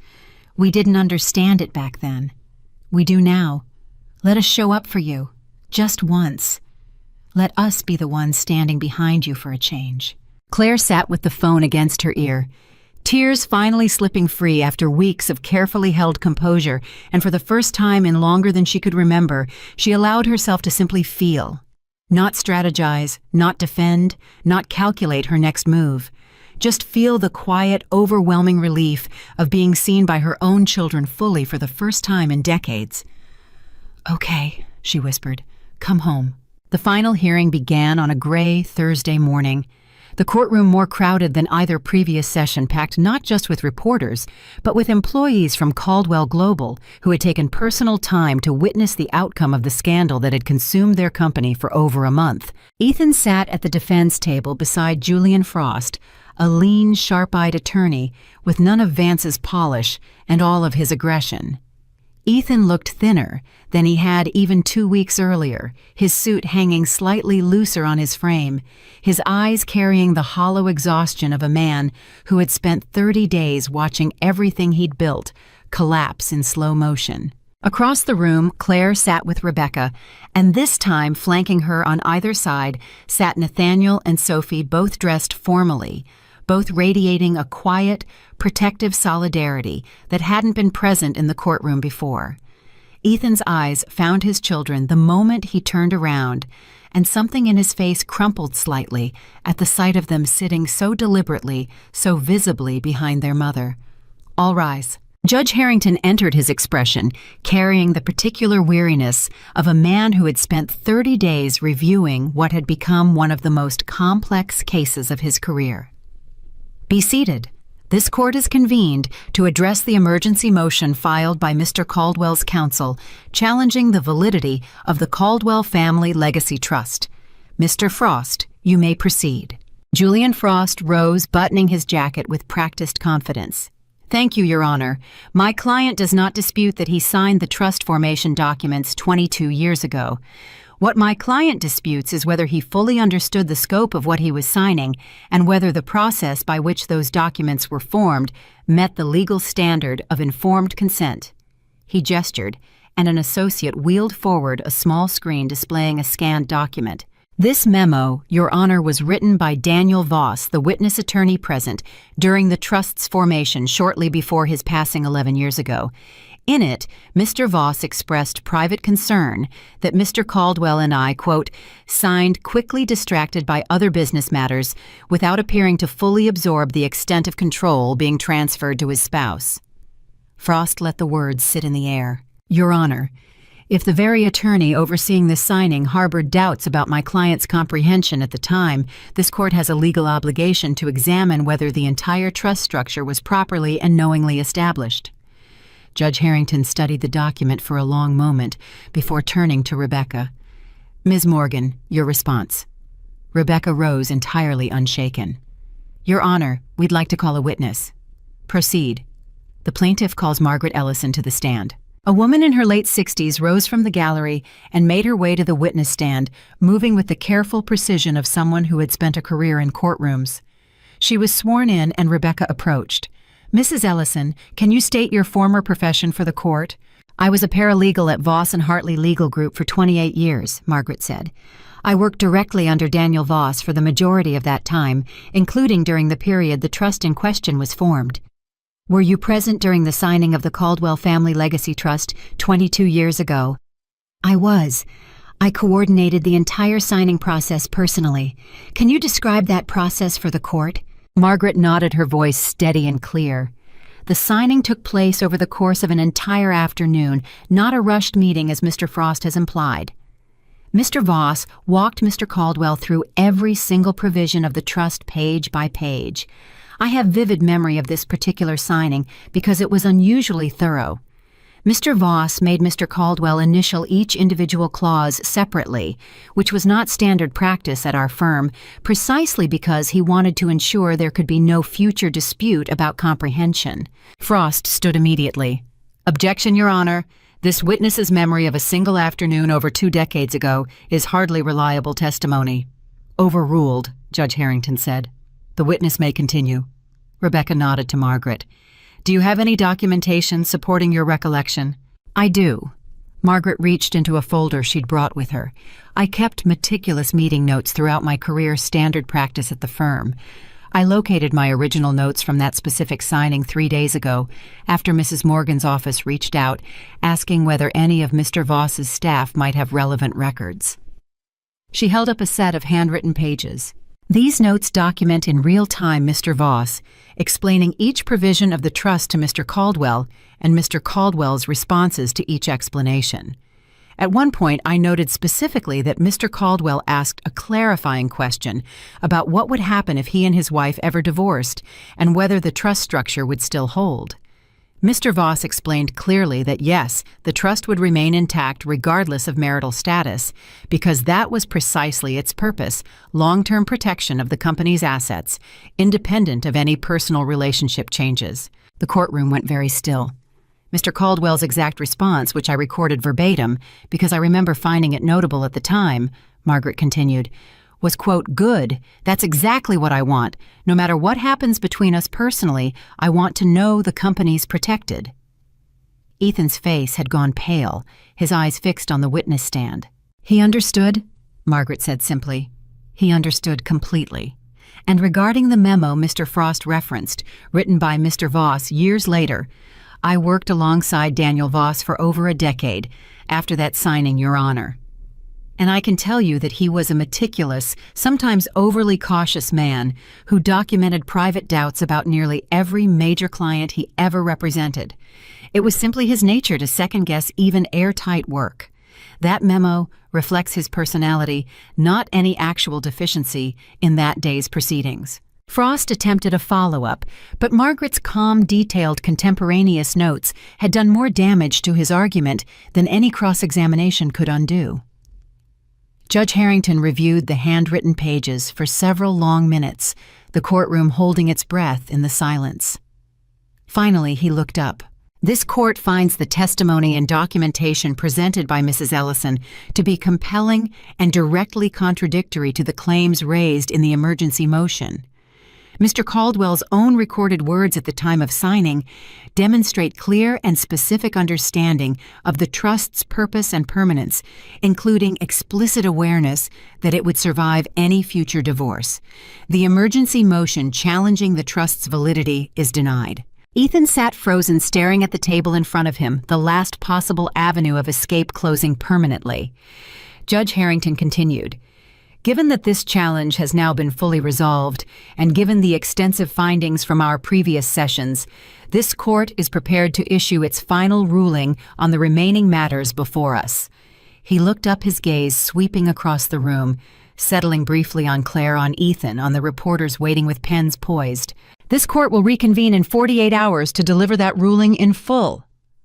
We didn't understand it back then. We do now. Let us show up for you, just once. Let us be the ones standing behind you for a change. Claire sat with the phone against her ear, tears finally slipping free after weeks of carefully held composure, and for the first time in longer than she could remember, she allowed herself to simply feel. Not strategize, not defend, not calculate her next move. Just feel the quiet, overwhelming relief of being seen by her own children fully for the first time in decades. Okay, she whispered. Come home. The final hearing began on a gray Thursday morning. The courtroom more crowded than either previous session, packed not just with reporters, but with employees from Caldwell Global who had taken personal time to witness the outcome of the scandal that had consumed their company for over a month. Ethan sat at the defense table beside Julian Frost, a lean, sharp-eyed attorney with none of Vance's polish and all of his aggression. Ethan looked thinner than he had even 2 weeks earlier, his suit hanging slightly looser on his frame, his eyes carrying the hollow exhaustion of a man who had spent 30 days watching everything he'd built collapse in slow motion. Across the room, Claire sat with Rebecca, and this time, flanking her on either side, sat Nathaniel and Sophie, both dressed formally, both radiating a quiet, protective solidarity that hadn't been present in the courtroom before. Ethan's eyes found his children the moment he turned around, and something in his face crumpled slightly at the sight of them sitting so deliberately, so visibly behind their mother. "All rise." Judge Harrington entered his expression, carrying the particular weariness of a man who had spent 30 days reviewing what had become one of the most complex cases of his career. "Be seated. This court is convened to address the emergency motion filed by Mr. Caldwell's counsel challenging the validity of the Caldwell Family Legacy Trust. Mr. Frost, you may proceed." Julian Frost rose, buttoning his jacket with practiced confidence. "Thank you, Your Honor. My client does not dispute that he signed the trust formation documents 22 years ago. What my client disputes is whether he fully understood the scope of what he was signing and whether the process by which those documents were formed met the legal standard of informed consent." He gestured, and an associate wheeled forward a small screen displaying a scanned document. "This memo, Your Honor, was written by Daniel Voss, the witness attorney present during the trust's formation shortly before his passing 11 years ago. In it, Mr. Voss expressed private concern that Mr. Caldwell and I, quote, signed quickly distracted by other business matters without appearing to fully absorb the extent of control being transferred to his spouse." Frost let the words sit in the air. "Your Honor, if the very attorney overseeing this signing harbored doubts about my client's comprehension at the time, this court has a legal obligation to examine whether the entire trust structure was properly and knowingly established." Judge Harrington studied the document for a long moment before turning to Rebecca. "Ms. Morgan, your response." Rebecca rose entirely unshaken. "Your Honor, we'd like to call a witness." "Proceed." The plaintiff calls Margaret Ellison to the stand. A woman in her late 60s rose from the gallery and made her way to the witness stand, moving with the careful precision of someone who had spent a career in courtrooms. She was sworn in, and Rebecca approached. "Mrs. Ellison, can you state your former profession for the court?" "I was a paralegal at Voss and Hartley Legal Group for 28 years, Margaret said. "I worked directly under Daniel Voss for the majority of that time, including during the period the trust in question was formed." "Were you present during the signing of the Caldwell Family Legacy Trust 22 years ago?" "I was. I coordinated the entire signing process personally. Can you describe that process for the court?" Margaret nodded, her voice steady and clear. "The signing took place over the course of an entire afternoon, not a rushed meeting as Mr. Frost has implied. Mr. Voss walked Mr. Caldwell through every single provision of the trust page by page. I have vivid memory of this particular signing because it was unusually thorough. Mr. Voss made Mr. Caldwell initial each individual clause separately, which was not standard practice at our firm, precisely because he wanted to ensure there could be no future dispute about comprehension." Frost stood immediately. "Objection, Your Honor. This witness's memory of a single afternoon over 2 decades ago is hardly reliable testimony." "Overruled," Judge Harrington said. "The witness may continue." Rebecca nodded to Margaret. "Do you have any documentation supporting your recollection?" "I do." Margaret reached into a folder she'd brought with her. "I kept meticulous meeting notes throughout my career, standard practice at the firm. I located my original notes from that specific signing 3 days ago, after Mrs. Morgan's office reached out, asking whether any of Mr. Voss's staff might have relevant records." She held up a set of handwritten pages. "These notes document in real time Mr. Voss, explaining each provision of the trust to Mr. Caldwell and Mr. Caldwell's responses to each explanation. At one point, I noted specifically that Mr. Caldwell asked a clarifying question about what would happen if he and his wife ever divorced and whether the trust structure would still hold. Mr. Voss explained clearly that yes, the trust would remain intact regardless of marital status, because that was precisely its purpose, long-term protection of the company's assets, independent of any personal relationship changes." The courtroom went very still. Mr. Caldwell's exact response, which I recorded verbatim because I remember finding it notable at the time, Margaret continued, was, quote, "Good. That's exactly what I want. No matter what happens between us personally, I want to know the company's protected." Ethan's face had gone pale, his eyes fixed on the witness stand. "He understood?" Margaret said simply. "He understood completely. And regarding the memo Mr. Frost referenced, written by Mr. Voss years later, I worked alongside Daniel Voss for over a decade after that signing, Your Honor. And I can tell you that he was a meticulous, sometimes overly cautious man who documented private doubts about nearly every major client he ever represented. It was simply his nature to second-guess even airtight work. That memo reflects his personality, not any actual deficiency in that day's proceedings. Frost attempted a follow-up, but Margaret's calm, detailed contemporaneous notes had done more damage to his argument than any cross-examination could undo. Judge Harrington reviewed the handwritten pages for several long minutes, the courtroom holding its breath in the silence. Finally, he looked up. This court finds the testimony and documentation presented by Mrs. Ellison to be compelling and directly contradictory to the claims raised in the emergency motion. Mr. Caldwell's own recorded words at the time of signing demonstrate clear and specific understanding of the trust's purpose and permanence, including explicit awareness that it would survive any future divorce. The emergency motion challenging the trust's validity is denied. Ethan sat frozen, staring at the table in front of him, the last possible avenue of escape closing permanently. Judge Harrington continued. Given that this challenge has now been fully resolved, and given the extensive findings from our previous sessions, this court is prepared to issue its final ruling on the remaining matters before us. He looked up, his gaze sweeping across the room, settling briefly on Claire, on Ethan, on the reporters waiting with pens poised. This court will reconvene in 48 hours to deliver that ruling in full.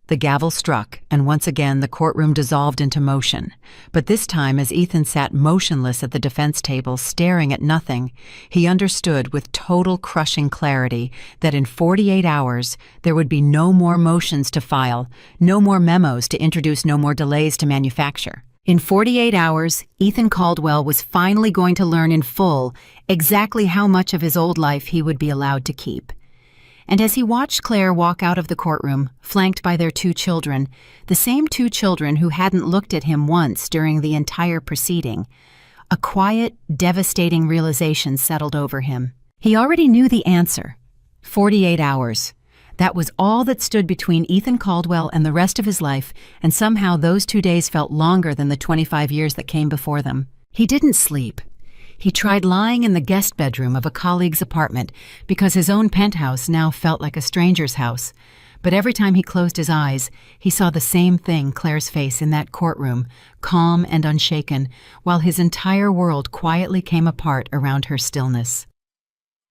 The gavel struck, and once again the courtroom dissolved into motion. But this time, as Ethan sat motionless at the defense table, staring at nothing, he understood with total crushing clarity that in 48 hours there would be no more motions to file, no more memos to introduce, no more delays to manufacture. In 48 hours, Ethan Caldwell was finally going to learn in full exactly how much of his old life he would be allowed to keep. And as he watched Claire walk out of the courtroom, flanked by their 2 children, the same 2 children who hadn't looked at him once during the entire proceeding, a quiet, devastating realization settled over him. He already knew the answer. 48 hours. That was all that stood between Ethan Caldwell and the rest of his life, and somehow those 2 days felt longer than the 25 years that came before them. He didn't sleep. He tried lying in the guest bedroom of a colleague's apartment because his own penthouse now felt like a stranger's house. But every time he closed his eyes, he saw the same thing, Claire's face in that courtroom, calm and unshaken, while his entire world quietly came apart around her stillness.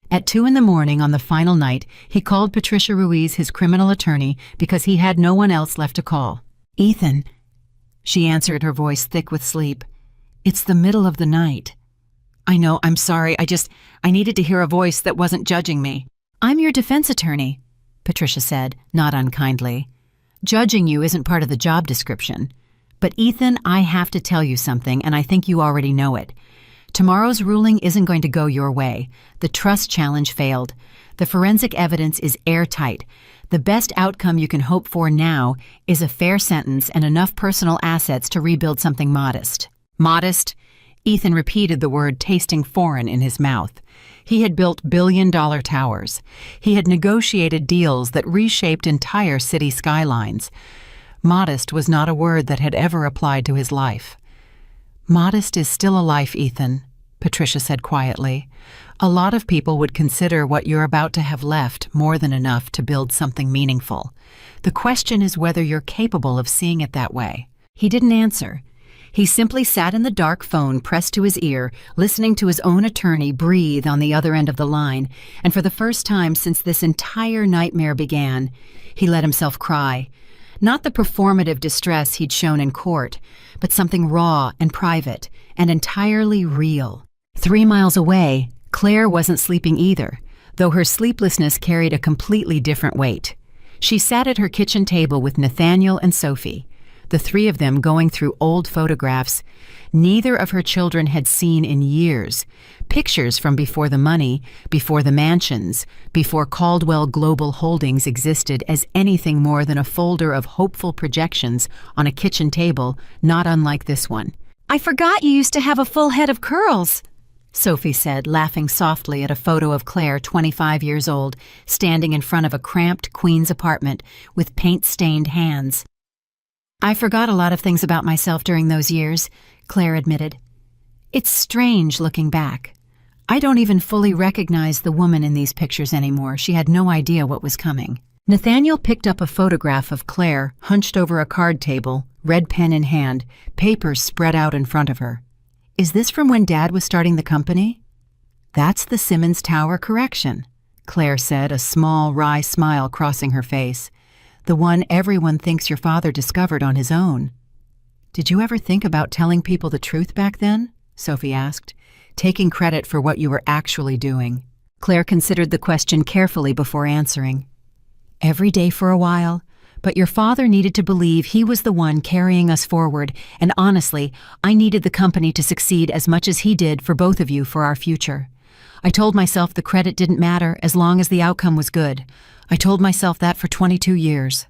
At 2 a.m. on the final night, he called Patricia Ruiz, his criminal attorney, because he had no one else left to call. "Ethan," she answered, her voice thick with sleep. "It's the middle of the night." "I know, I'm sorry, I needed to hear a voice that wasn't judging me." "I'm your defense attorney," Patricia said, not unkindly. "Judging you isn't part of the job description. But Ethan, I have to tell you something, and I think you already know it. Tomorrow's ruling isn't going to go your way. The trust challenge failed. The forensic evidence is airtight. The best outcome you can hope for now is a fair sentence and enough personal assets to rebuild something modest." Modest? Ethan repeated the word, tasting foreign in his mouth. He had built billion-dollar towers. He had negotiated deals that reshaped entire city skylines. Modest was not a word that had ever applied to his life. "Modest is still a life, Ethan," Patricia said quietly. "A lot of people would consider what you're about to have left more than enough to build something meaningful. The question is whether you're capable of seeing it that way." He didn't answer. He simply sat in the dark, phone pressed to his ear, listening to his own attorney breathe on the other end of the line, and for the first time since this entire nightmare began, he let himself cry. Not the performative distress he'd shown in court, but something raw and private and entirely real. 3 miles away, Claire wasn't sleeping either, though her sleeplessness carried a completely different weight. She sat at her kitchen table with Nathaniel and Sophie, the 3 of them going through old photographs neither of her children had seen in years, pictures from before the money, before the mansions, before Caldwell Global Holdings existed as anything more than a folder of hopeful projections on a kitchen table not unlike this one. "I forgot you used to have a full head of curls," Sophie said, laughing softly at a photo of Claire, 25 years old, standing in front of a cramped Queen's apartment with paint-stained hands. "I forgot a lot of things about myself during those years," Claire admitted. "It's strange looking back. I don't even fully recognize the woman in these pictures anymore. She had no idea what was coming." Nathaniel picked up a photograph of Claire, hunched over a card table, red pen in hand, papers spread out in front of her. "Is this from when Dad was starting the company?" "That's the Simmons Tower correction," Claire said, a small, wry smile crossing her face. "The one everyone thinks your father discovered on his own." "Did you ever think about telling people the truth back then?" Sophie asked, "taking credit for what you were actually doing?" Claire considered the question carefully before answering. "Every day for a while. But your father needed to believe he was the one carrying us forward, and honestly, I needed the company to succeed as much as he did for both of you for our future. I told myself the credit didn't matter as long as the outcome was good. I told myself that for 22 years.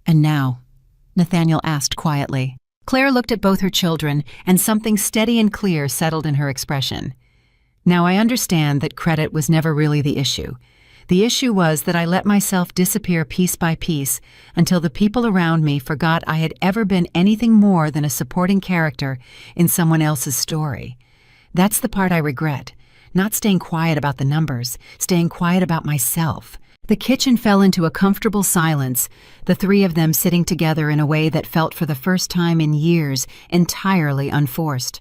And now?" Nathaniel asked quietly. Claire looked at both her children, and something steady and clear settled in her expression. "Now I understand that credit was never really the issue. The issue was that I let myself disappear piece by piece until the people around me forgot I had ever been anything more than a supporting character in someone else's story. That's the part I regret, not staying quiet about the numbers, staying quiet about myself." The kitchen fell into a comfortable silence, the three of them sitting together in a way that felt for the first time in years entirely unforced.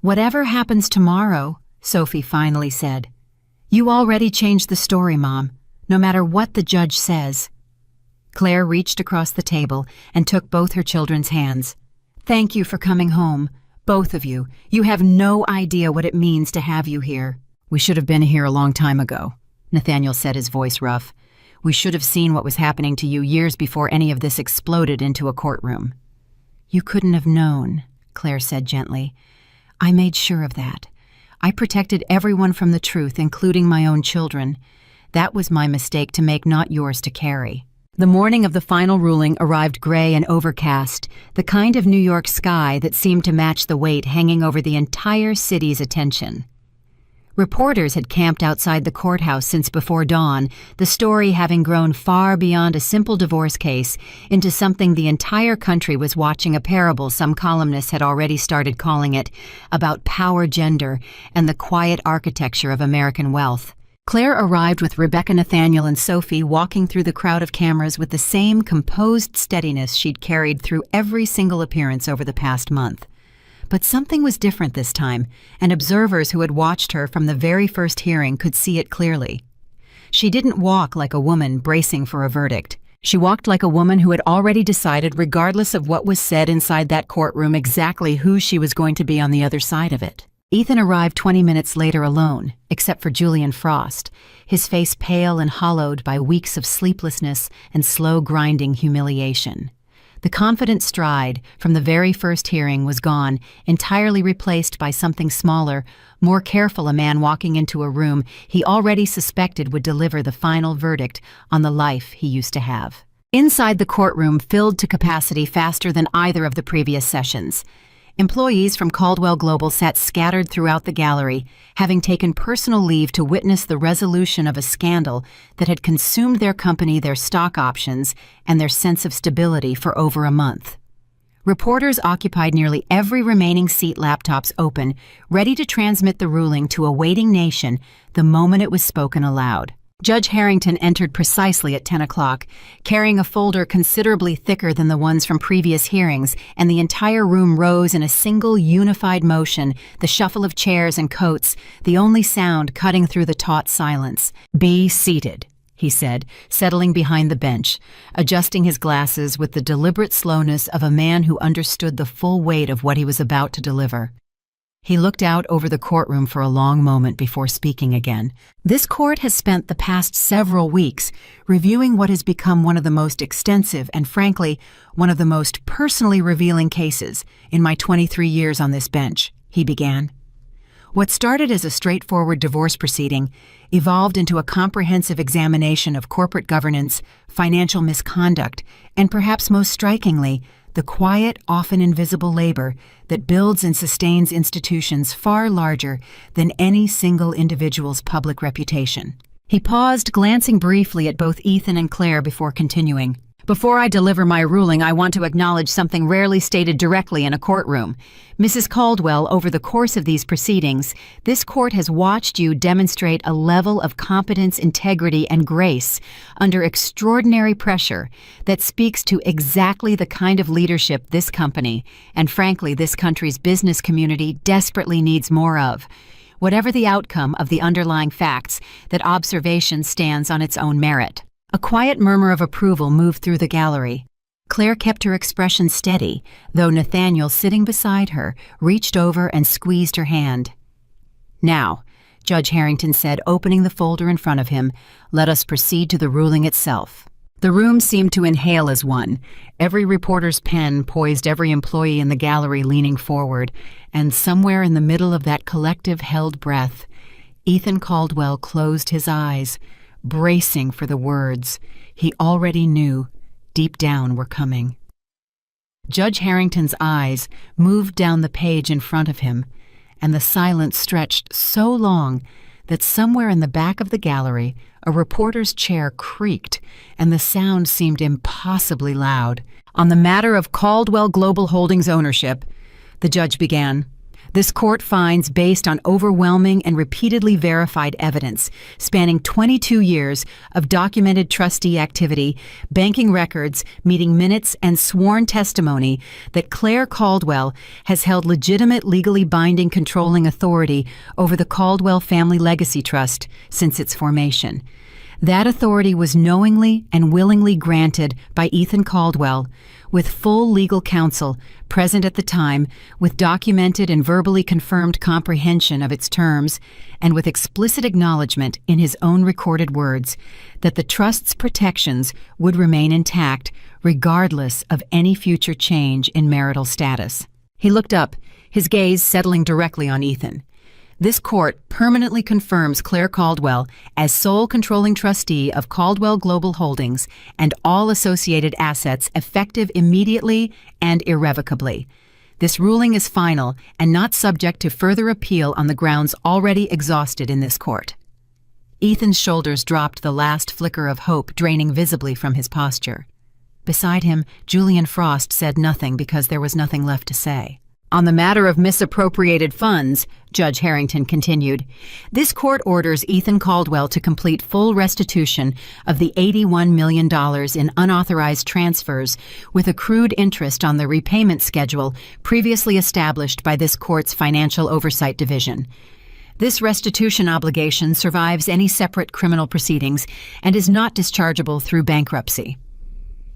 "Whatever happens tomorrow," Sophie finally said, "you already changed the story, Mom, no matter what the judge says." Claire reached across the table and took both her children's hands. "Thank you for coming home, both of you. You have no idea what it means to have you here." "We should have been here a long time ago," Nathaniel said, his voice rough. "We should have seen what was happening to you years before any of this exploded into a courtroom." "You couldn't have known," Claire said gently. "I made sure of that. I protected everyone from the truth, including my own children. That was my mistake to make, not yours to carry." The morning of the final ruling arrived gray and overcast, the kind of New York sky that seemed to match the weight hanging over the entire city's attention. Reporters had camped outside the courthouse since before dawn, the story having grown far beyond a simple divorce case into something the entire country was watching, a parable some columnists had already started calling it, about power, gender, and the quiet architecture of American wealth. Claire arrived with Rebecca, Nathaniel, and Sophie walking through the crowd of cameras with the same composed steadiness she'd carried through every single appearance over the past month. But something was different this time, and observers who had watched her from the very first hearing could see it clearly. She didn't walk like a woman bracing for a verdict. She walked like a woman who had already decided, regardless of what was said inside that courtroom, exactly who she was going to be on the other side of it. Ethan arrived 20 minutes later alone, except for Julian Frost, his face pale and hollowed by weeks of sleeplessness and slow grinding humiliation. The confident stride from the very first hearing was gone, entirely replaced by something smaller, more careful, a man walking into a room he already suspected would deliver the final verdict on the life he used to have. Inside the courtroom filled to capacity faster than either of the previous sessions. Employees from Caldwell Global sat scattered throughout the gallery, having taken personal leave to witness the resolution of a scandal that had consumed their company, their stock options, and their sense of stability for over a month. Reporters occupied nearly every remaining seat, laptops open, ready to transmit the ruling to a waiting nation the moment it was spoken aloud. Judge Harrington entered precisely at 10 o'clock, carrying a folder considerably thicker than the ones from previous hearings, and the entire room rose in a single unified motion, the shuffle of chairs and coats, the only sound cutting through the taut silence. "Be seated," he said, settling behind the bench, adjusting his glasses with the deliberate slowness of a man who understood the full weight of what he was about to deliver. He looked out over the courtroom for a long moment before speaking again. "This court has spent the past several weeks reviewing what has become one of the most extensive and, frankly, one of the most personally revealing cases in my 23 years on this bench," he began. "What started as a straightforward divorce proceeding evolved into a comprehensive examination of corporate governance, financial misconduct, and perhaps most strikingly, the quiet, often invisible labor that builds and sustains institutions far larger than any single individual's public reputation. He paused, glancing briefly at both Ethan and Claire before continuing. Before I deliver my ruling, I want to acknowledge something rarely stated directly in a courtroom. Mrs. Caldwell, over the course of these proceedings, this court has watched you demonstrate a level of competence, integrity, and grace under extraordinary pressure that speaks to exactly the kind of leadership this company, and frankly this country's business community, desperately needs more of. Whatever the outcome of the underlying facts, that observation stands on its own merit. A quiet murmur of approval moved through the gallery. Claire kept her expression steady, though Nathaniel, sitting beside her, reached over and squeezed her hand. "Now," Judge Harrington said, opening the folder in front of him, "let us proceed to the ruling itself." The room seemed to inhale as one, every reporter's pen poised, every employee in the gallery leaning forward, and somewhere in the middle of that collective held breath, Ethan Caldwell closed his eyes, bracing for the words he already knew deep down were coming. Judge Harrington's eyes moved down the page in front of him, and the silence stretched so long that somewhere in the back of the gallery a reporter's chair creaked, and the sound seemed impossibly loud. "On the matter of Caldwell Global Holdings ownership," the judge began, "this court finds, based on overwhelming and repeatedly verified evidence spanning 22 years of documented trustee activity, banking records, meeting minutes, and sworn testimony, that Claire Caldwell has held legitimate, legally binding controlling authority over the Caldwell Family Legacy Trust since its formation. That authority was knowingly and willingly granted by Ethan Caldwell, with full legal counsel present at the time, with documented and verbally confirmed comprehension of its terms, and with explicit acknowledgement in his own recorded words that the trust's protections would remain intact regardless of any future change in marital status." He looked up, his gaze settling directly on Ethan. "This court permanently confirms Claire Caldwell as sole controlling trustee of Caldwell Global Holdings and all associated assets, effective immediately and irrevocably. This ruling is final and not subject to further appeal on the grounds already exhausted in this court." Ethan's shoulders dropped, the last flicker of hope draining visibly from his posture. Beside him, Julian Frost said nothing because there was nothing left to say. "On the matter of misappropriated funds," Judge Harrington continued, "this court orders Ethan Caldwell to complete full restitution of the $81 million in unauthorized transfers with accrued interest on the repayment schedule previously established by this court's Financial Oversight Division. This restitution obligation survives any separate criminal proceedings and is not dischargeable through bankruptcy."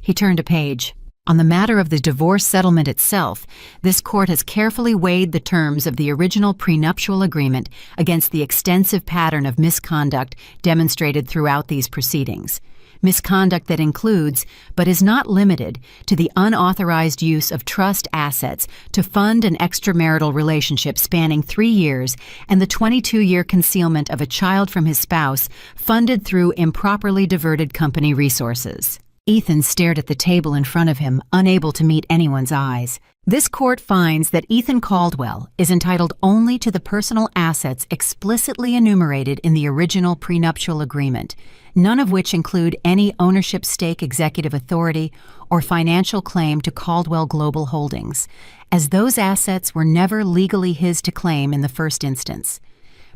He turned a page. "On the matter of the divorce settlement itself, this court has carefully weighed the terms of the original prenuptial agreement against the extensive pattern of misconduct demonstrated throughout these proceedings. Misconduct that includes, but is not limited to, the unauthorized use of trust assets to fund an extramarital relationship spanning 3 years and the 22-year concealment of a child from his spouse funded through improperly diverted company resources." Ethan stared at the table in front of him, unable to meet anyone's eyes. "This court finds that Ethan Caldwell is entitled only to the personal assets explicitly enumerated in the original prenuptial agreement, none of which include any ownership stake, executive authority, or financial claim to Caldwell Global Holdings, as those assets were never legally his to claim in the first instance.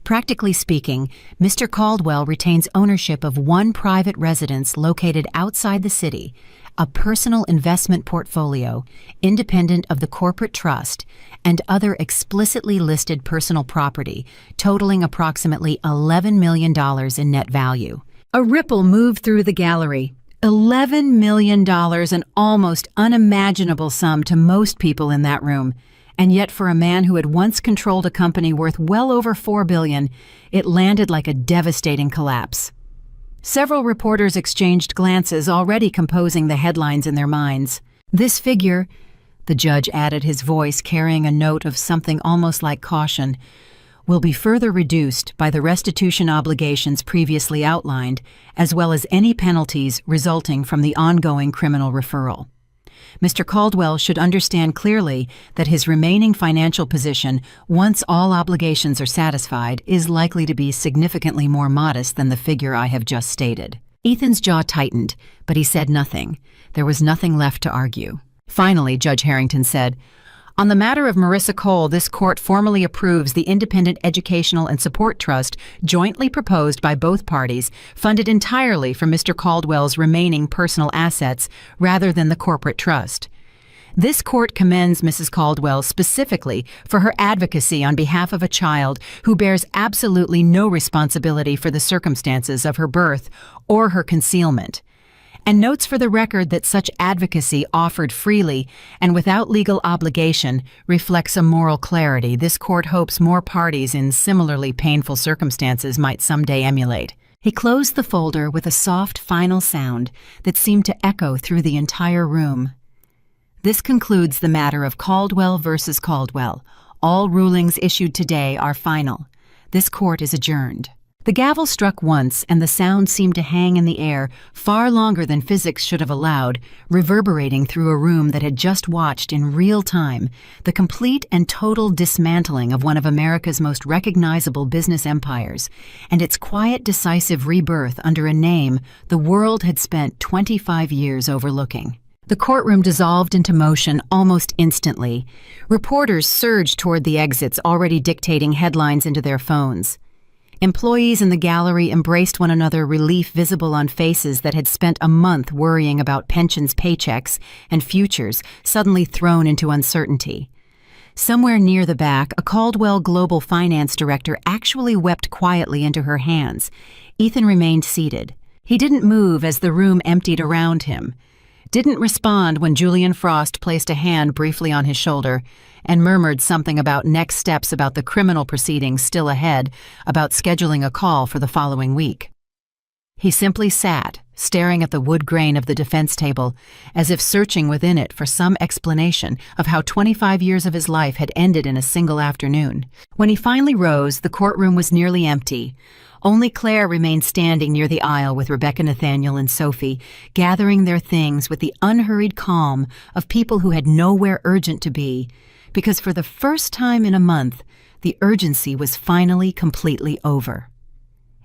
Practically speaking, Mr. Caldwell retains ownership of one private residence located outside the city, a personal investment portfolio, independent of the corporate trust, and other explicitly listed personal property, totaling approximately $11 million in net value." A ripple moved through the gallery. $11 million, an almost unimaginable sum to most people in that room. And yet for a man who had once controlled a company worth well over $4 billion, it landed like a devastating collapse. Several reporters exchanged glances, already composing the headlines in their minds. "This figure," the judge added, his voice carrying a note of something almost like caution, "will be further reduced by the restitution obligations previously outlined, as well as any penalties resulting from the ongoing criminal referral." Mr. Caldwell should understand clearly that his remaining financial position, once all obligations are satisfied, is likely to be significantly more modest than the figure I have just stated. Ethan's jaw tightened, but he said nothing. There was nothing left to argue. Finally, Judge Harrington said, "On the matter of Marissa Cole, this court formally approves the Independent Educational and Support Trust jointly proposed by both parties, funded entirely from Mr. Caldwell's remaining personal assets rather than the corporate trust. This court commends Mrs. Caldwell specifically for her advocacy on behalf of a child who bears absolutely no responsibility for the circumstances of her birth or her concealment, and notes for the record that such advocacy offered freely and without legal obligation reflects a moral clarity this court hopes more parties in similarly painful circumstances might someday emulate." He closed the folder with a soft final sound that seemed to echo through the entire room. "This concludes the matter of Caldwell versus Caldwell. All rulings issued today are final. This court is adjourned." The gavel struck once, and the sound seemed to hang in the air far longer than physics should have allowed, reverberating through a room that had just watched in real time the complete and total dismantling of one of America's most recognizable business empires, and its quiet, decisive rebirth under a name the world had spent 25 years overlooking. The courtroom dissolved into motion almost instantly. Reporters surged toward the exits, already dictating headlines into their phones. Employees in the gallery embraced one another, relief visible on faces that had spent a month worrying about pensions, paychecks, and futures suddenly thrown into uncertainty. Somewhere near the back, a Caldwell Global Finance director actually wept quietly into her hands. Ethan remained seated. He didn't move as the room emptied around him. Didn't respond when Julian Frost placed a hand briefly on his shoulder and murmured something about next steps about the criminal proceedings still ahead, about scheduling a call for the following week. He simply sat, staring at the wood grain of the defense table, as if searching within it for some explanation of how 25 years of his life had ended in a single afternoon. When he finally rose, the courtroom was nearly empty. Only Claire remained standing near the aisle with Rebecca, Nathaniel, and Sophie, gathering their things with the unhurried calm of people who had nowhere urgent to be, because for the first time in a month, the urgency was finally completely over.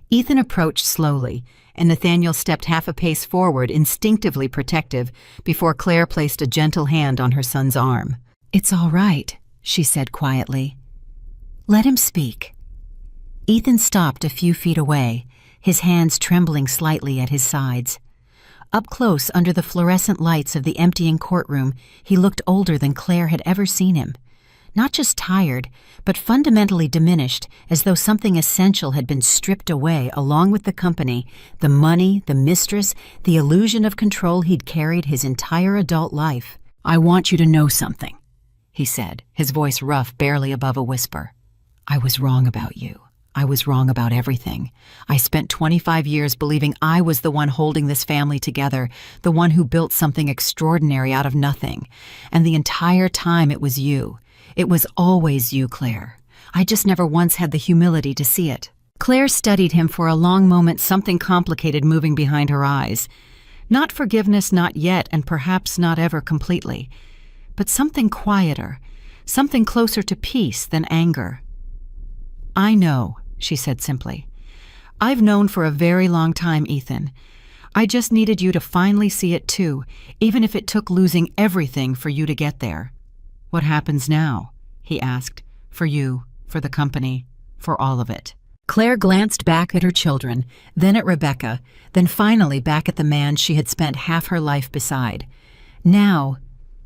Ethan approached slowly, and Nathaniel stepped half a pace forward, instinctively protective, before Claire placed a gentle hand on her son's arm. "It's all right," she said quietly. "Let him speak." Ethan stopped a few feet away, his hands trembling slightly at his sides. Up close under the fluorescent lights of the emptying courtroom, he looked older than Claire had ever seen him. Not just tired, but fundamentally diminished, as though something essential had been stripped away along with the company, the money, the mistress, the illusion of control he'd carried his entire adult life. "I want you to know something," he said, his voice rough, barely above a whisper. "I was wrong about you. I was wrong about everything. I spent 25 years believing I was the one holding this family together, the one who built something extraordinary out of nothing. And the entire time it was you. It was always you, Claire. I just never once had the humility to see it." Claire studied him for a long moment, something complicated moving behind her eyes. Not forgiveness, not yet, and perhaps not ever completely. But something quieter, something closer to peace than anger. "I know," she said simply. "I've known for a very long time, Ethan. I just needed you to finally see it too, even if it took losing everything for you to get there." "What happens now?" he asked. "For you, for the company, for all of it." Claire glanced back at her children, then at Rebecca, then finally back at the man she had spent half her life beside. "Now,"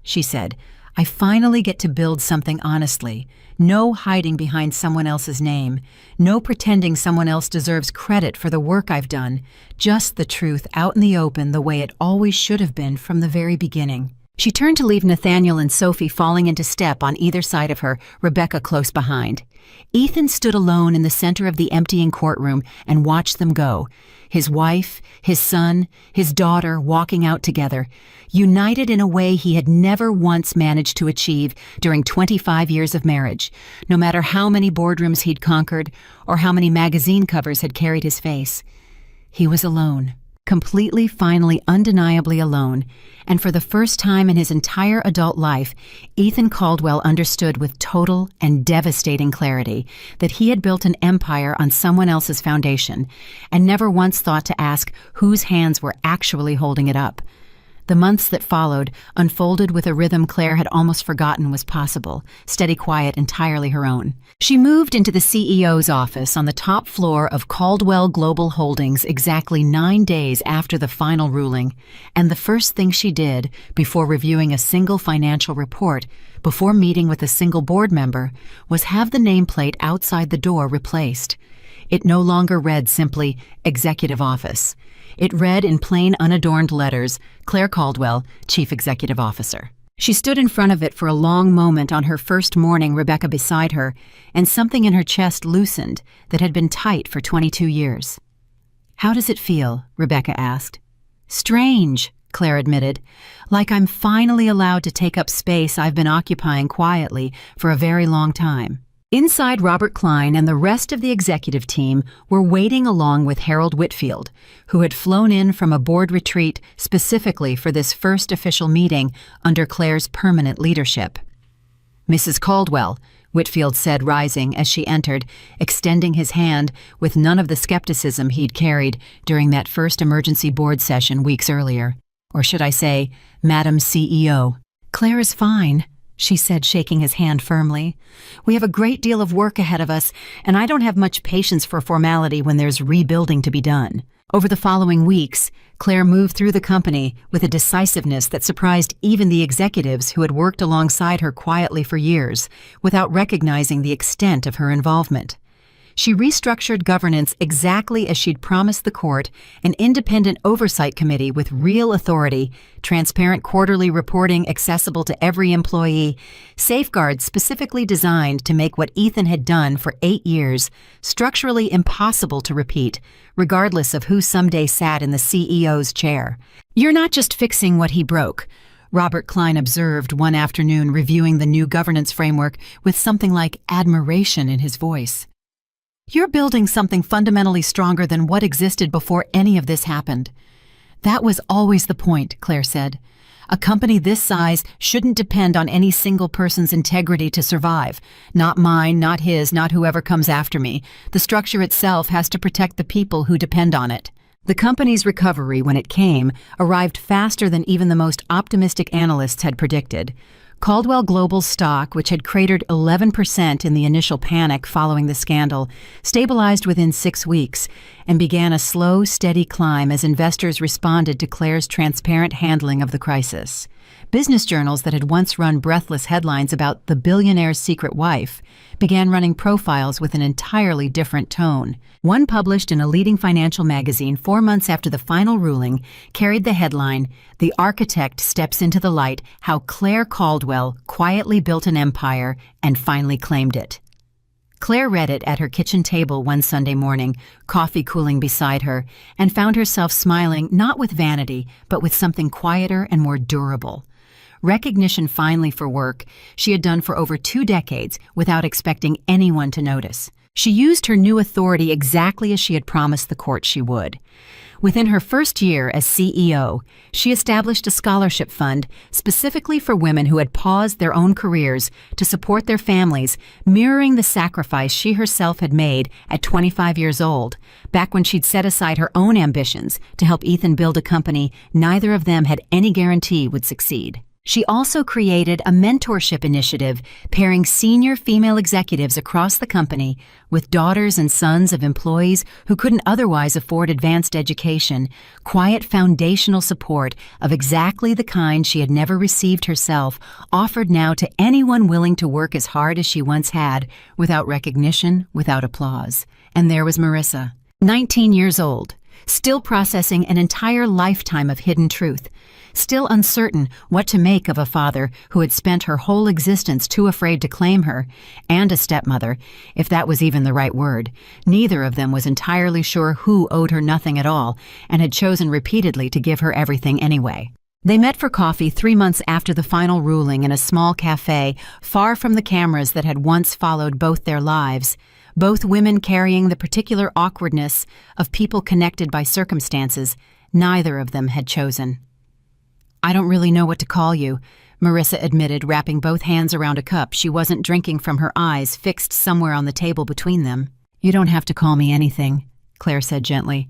she said, "I finally get to build something honestly. No hiding behind someone else's name. No pretending someone else deserves credit for the work I've done. Just the truth out in the open the way it always should have been from the very beginning." She turned to leave Nathaniel and Sophie falling into step on either side of her, Rebecca close behind. Ethan stood alone in the center of the emptying courtroom and watched them go. His wife, his son, his daughter walking out together, united in a way he had never once managed to achieve during 25 years of marriage, no matter how many boardrooms he'd conquered or how many magazine covers had carried his face. He was alone. Completely, finally, undeniably alone, and for the first time in his entire adult life, Ethan Caldwell understood with total and devastating clarity that he had built an empire on someone else's foundation, and never once thought to ask whose hands were actually holding it up. The months that followed unfolded with a rhythm Claire had almost forgotten was possible, steady quiet entirely her own. She moved into the CEO's office on the top floor of Caldwell Global Holdings exactly 9 days after the final ruling, and the first thing she did, before reviewing a single financial report, before meeting with a single board member, was have the nameplate outside the door replaced. It no longer read simply Executive Office. It read in plain, unadorned letters, Claire Caldwell, Chief Executive Officer. She stood in front of it for a long moment on her first morning, Rebecca beside her, and something in her chest loosened that had been tight for 22 years. "How does it feel?" Rebecca asked. "Strange," Claire admitted, "like I'm finally allowed to take up space I've been occupying quietly for a very long time." Inside, Robert Klein and the rest of the executive team were waiting along with Harold Whitfield, who had flown in from a board retreat specifically for this first official meeting under Claire's permanent leadership. "Mrs. Caldwell," Whitfield said, rising as she entered, extending his hand with none of the skepticism he'd carried during that first emergency board session weeks earlier. Or should I say, Madam CEO. "Claire is fine," she said, shaking his hand firmly. "We have a great deal of work ahead of us, and I don't have much patience for formality when there's rebuilding to be done." Over the following weeks, Claire moved through the company with a decisiveness that surprised even the executives who had worked alongside her quietly for years, without recognizing the extent of her involvement. She restructured governance exactly as she'd promised the court, an independent oversight committee with real authority, transparent quarterly reporting accessible to every employee, safeguards specifically designed to make what Ethan had done for 8 years structurally impossible to repeat, regardless of who someday sat in the CEO's chair. "You're not just fixing what he broke," Robert Klein observed one afternoon, reviewing the new governance framework with something like admiration in his voice. "You're building something fundamentally stronger than what existed before any of this happened." "That was always the point," Claire said. "A company this size shouldn't depend on any single person's integrity to survive. Not mine, not his, not whoever comes after me. The structure itself has to protect the people who depend on it." The company's recovery, when it came, arrived faster than even the most optimistic analysts had predicted. Caldwell Global's stock, which had cratered 11% in the initial panic following the scandal, stabilized within 6 weeks and began a slow, steady climb as investors responded to Claire's transparent handling of the crisis. Business journals that had once run breathless headlines about the billionaire's secret wife began running profiles with an entirely different tone. One published in a leading financial magazine 4 months after the final ruling carried the headline, "The Architect Steps into the Light: How Claire Caldwell Quietly Built an Empire and Finally Claimed It." Claire read it at her kitchen table one Sunday morning, coffee cooling beside her, and found herself smiling not with vanity, but with something quieter and more durable. Recognition finally for work she had done for over 2 decades without expecting anyone to notice. She used her new authority exactly as she had promised the court she would. Within her first year as CEO, she established a scholarship fund specifically for women who had paused their own careers to support their families, mirroring the sacrifice she herself had made at 25 years old, back when she'd set aside her own ambitions to help Ethan build a company neither of them had any guarantee would succeed. She also created a mentorship initiative pairing senior female executives across the company with daughters and sons of employees who couldn't otherwise afford advanced education, quiet foundational support of exactly the kind she had never received herself, offered now to anyone willing to work as hard as she once had, without recognition, without applause. And there was Marissa, 19 years old, still processing an entire lifetime of hidden truth, still uncertain what to make of a father who had spent her whole existence too afraid to claim her, and a stepmother, if that was even the right word. Neither of them was entirely sure who owed her nothing at all, and had chosen repeatedly to give her everything anyway. They met for coffee 3 months after the final ruling in a small cafe, far from the cameras that had once followed both their lives, both women carrying the particular awkwardness of people connected by circumstances, Neither of them had chosen. "I don't really know what to call you," Marissa admitted, wrapping both hands around a cup she wasn't drinking from, her eyes fixed somewhere on the table between them. "You don't have to call me anything," Claire said gently.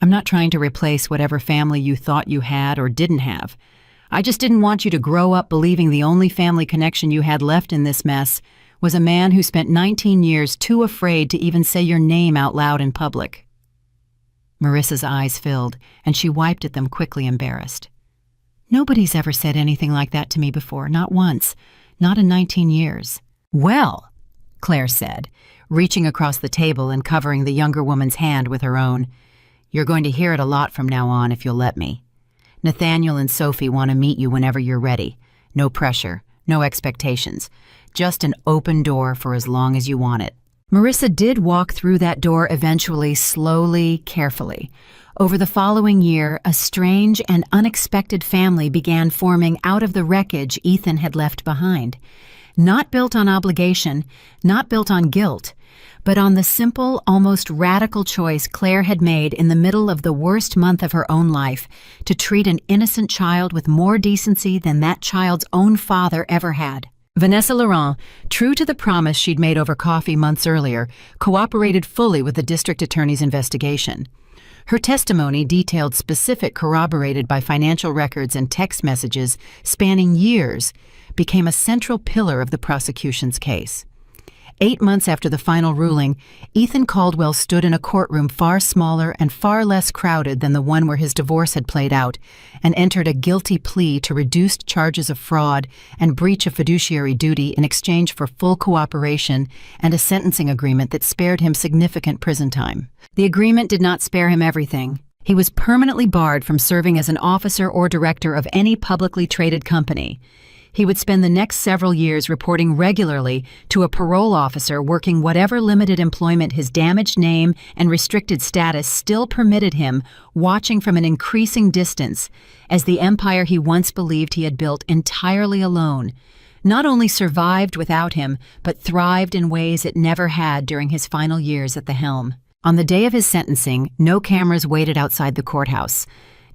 "I'm not trying to replace whatever family you thought you had or didn't have. I just didn't want you to grow up believing the only family connection you had left in this mess was a man who spent 19 years too afraid to even say your name out loud in public." Marissa's eyes filled, and she wiped at them quickly, embarrassed. "Nobody's ever said anything like that to me before, not once, not in 19 years. "Well," Claire said, reaching across the table and covering the younger woman's hand with her own, "you're going to hear it a lot from now on if you'll let me. Nathaniel and Sophie want to meet you whenever you're ready. No pressure, no expectations, just an open door for as long as you want it." Marissa did walk through that door eventually, slowly, carefully. Over the following year, a strange and unexpected family began forming out of the wreckage Ethan had left behind. Not built on obligation, not built on guilt, but on the simple, almost radical choice Claire had made in the middle of the worst month of her own life to treat an innocent child with more decency than that child's own father ever had. Vanessa Laurent, true to the promise she'd made over coffee months earlier, cooperated fully with the district attorney's investigation. Her testimony, detailed specific corroborated by financial records and text messages spanning years, became a central pillar of the prosecution's case. 8 months after the final ruling, Ethan Caldwell stood in a courtroom far smaller and far less crowded than the one where his divorce had played out, and entered a guilty plea to reduced charges of fraud and breach of fiduciary duty in exchange for full cooperation and a sentencing agreement that spared him significant prison time. The agreement did not spare him everything. He was permanently barred from serving as an officer or director of any publicly traded company. He would spend the next several years reporting regularly to a parole officer working whatever limited employment his damaged name and restricted status still permitted him, watching from an increasing distance as the empire he once believed he had built entirely alone not only survived without him, but thrived in ways it never had during his final years at the helm. On the day of his sentencing, no cameras waited outside the courthouse.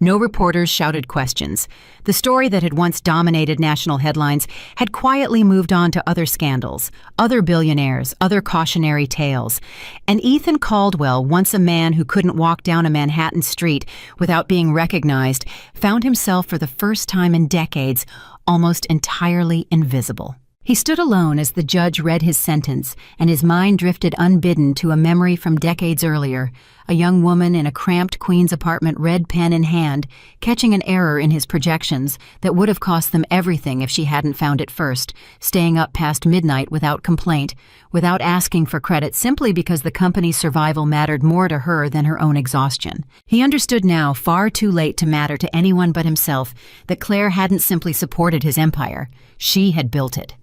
No reporters shouted questions. The story that had once dominated national headlines had quietly moved on to other scandals, other billionaires, other cautionary tales. And Ethan Caldwell, once a man who couldn't walk down a Manhattan street without being recognized, found himself for the first time in decades almost entirely invisible. He stood alone as the judge read his sentence, and his mind drifted unbidden to a memory from decades earlier. A young woman in a cramped Queens apartment, red pen in hand, catching an error in his projections that would have cost them everything if she hadn't found it first, staying up past midnight without complaint, without asking for credit, simply because the company's survival mattered more to her than her own exhaustion. He understood now, far too late to matter to anyone but himself, that Claire hadn't simply supported his empire. She had built it.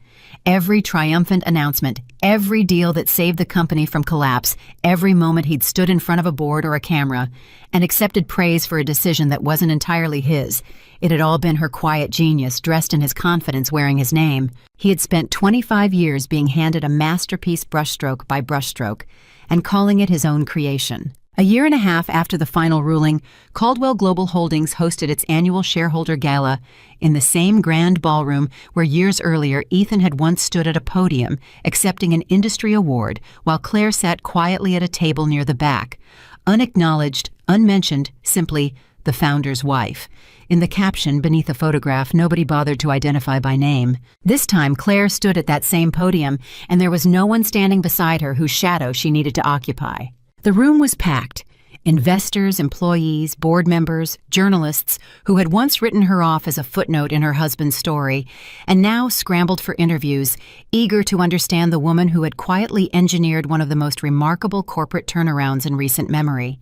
Every triumphant announcement, every deal that saved the company from collapse, every moment he'd stood in front of a board or a camera and accepted praise for a decision that wasn't entirely his. It had all been her quiet genius, dressed in his confidence, wearing his name. He had spent 25 years being handed a masterpiece brushstroke by brushstroke and calling it his own creation. A year and a half after the final ruling, Caldwell Global Holdings hosted its annual shareholder gala in the same grand ballroom where years earlier Ethan had once stood at a podium accepting an industry award while Claire sat quietly at a table near the back, unacknowledged, unmentioned, simply the founder's wife. In the caption beneath a photograph, nobody bothered to identify by name. This time, Claire stood at that same podium, and there was no one standing beside her whose shadow she needed to occupy. The room was packed. Investors, employees, board members, journalists who had once written her off as a footnote in her husband's story and now scrambled for interviews, eager to understand the woman who had quietly engineered one of the most remarkable corporate turnarounds in recent memory.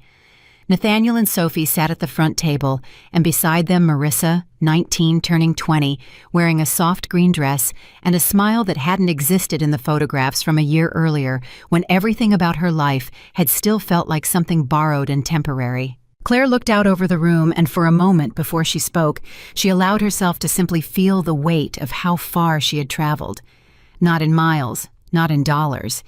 Nathaniel and Sophie sat at the front table, and beside them Marissa, 19 turning 20, wearing a soft green dress and a smile that hadn't existed in the photographs from a year earlier when everything about her life had still felt like something borrowed and temporary. Claire looked out over the room, and for a moment before she spoke, she allowed herself to simply feel the weight of how far she had traveled. Not in miles, not in dollars,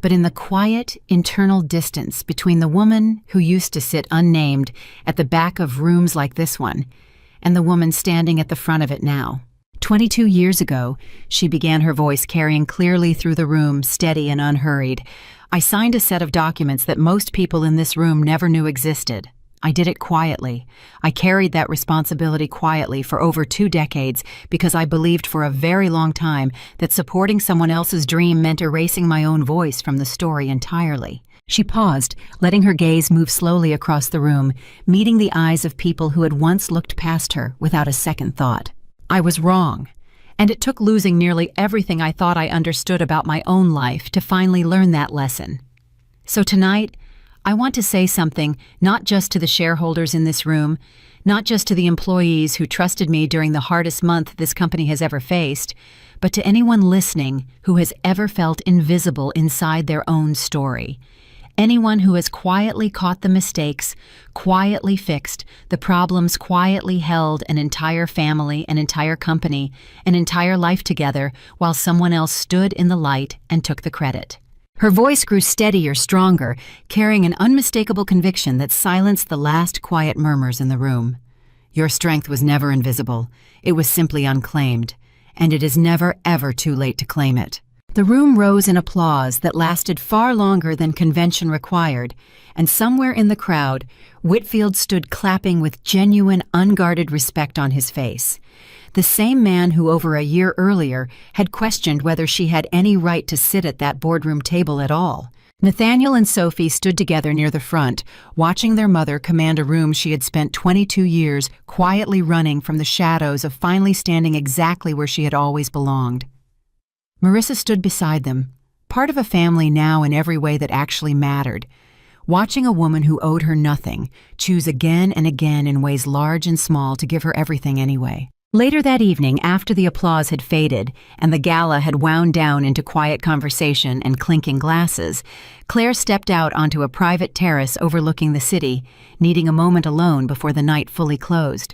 but in the quiet, internal distance between the woman who used to sit unnamed at the back of rooms like this one and the woman standing at the front of it now. 22 years ago, she began, her voice carrying clearly through the room, steady and unhurried. I signed a set of documents that most people in this room never knew existed. I did it quietly. I carried that responsibility quietly for over 2 decades because I believed for a very long time that supporting someone else's dream meant erasing my own voice from the story entirely. She paused, letting her gaze move slowly across the room, meeting the eyes of people who had once looked past her without a second thought. I was wrong, and it took losing nearly everything I thought I understood about my own life to finally learn that lesson. So tonight, I want to say something not just to the shareholders in this room, not just to the employees who trusted me during the hardest month this company has ever faced, but to anyone listening who has ever felt invisible inside their own story. Anyone who has quietly caught the mistakes, quietly fixed the problems, quietly held an entire family, an entire company, an entire life together while someone else stood in the light and took the credit. Her voice grew steadier, stronger, carrying an unmistakable conviction that silenced the last quiet murmurs in the room. Your strength was never invisible. It was simply unclaimed, and it is never, ever too late to claim it. The room rose in applause that lasted far longer than convention required, and somewhere in the crowd, Whitfield stood clapping with genuine, unguarded respect on his face. The same man who over a year earlier had questioned whether she had any right to sit at that boardroom table at all. Nathaniel and Sophie stood together near the front, watching their mother command a room she had spent 22 years quietly running from the shadows of finally standing exactly where she had always belonged. Marissa stood beside them, part of a family now in every way that actually mattered, watching a woman who owed her nothing choose again and again in ways large and small to give her everything anyway. Later that evening, after the applause had faded and the gala had wound down into quiet conversation and clinking glasses, Claire stepped out onto a private terrace overlooking the city, needing a moment alone before the night fully closed.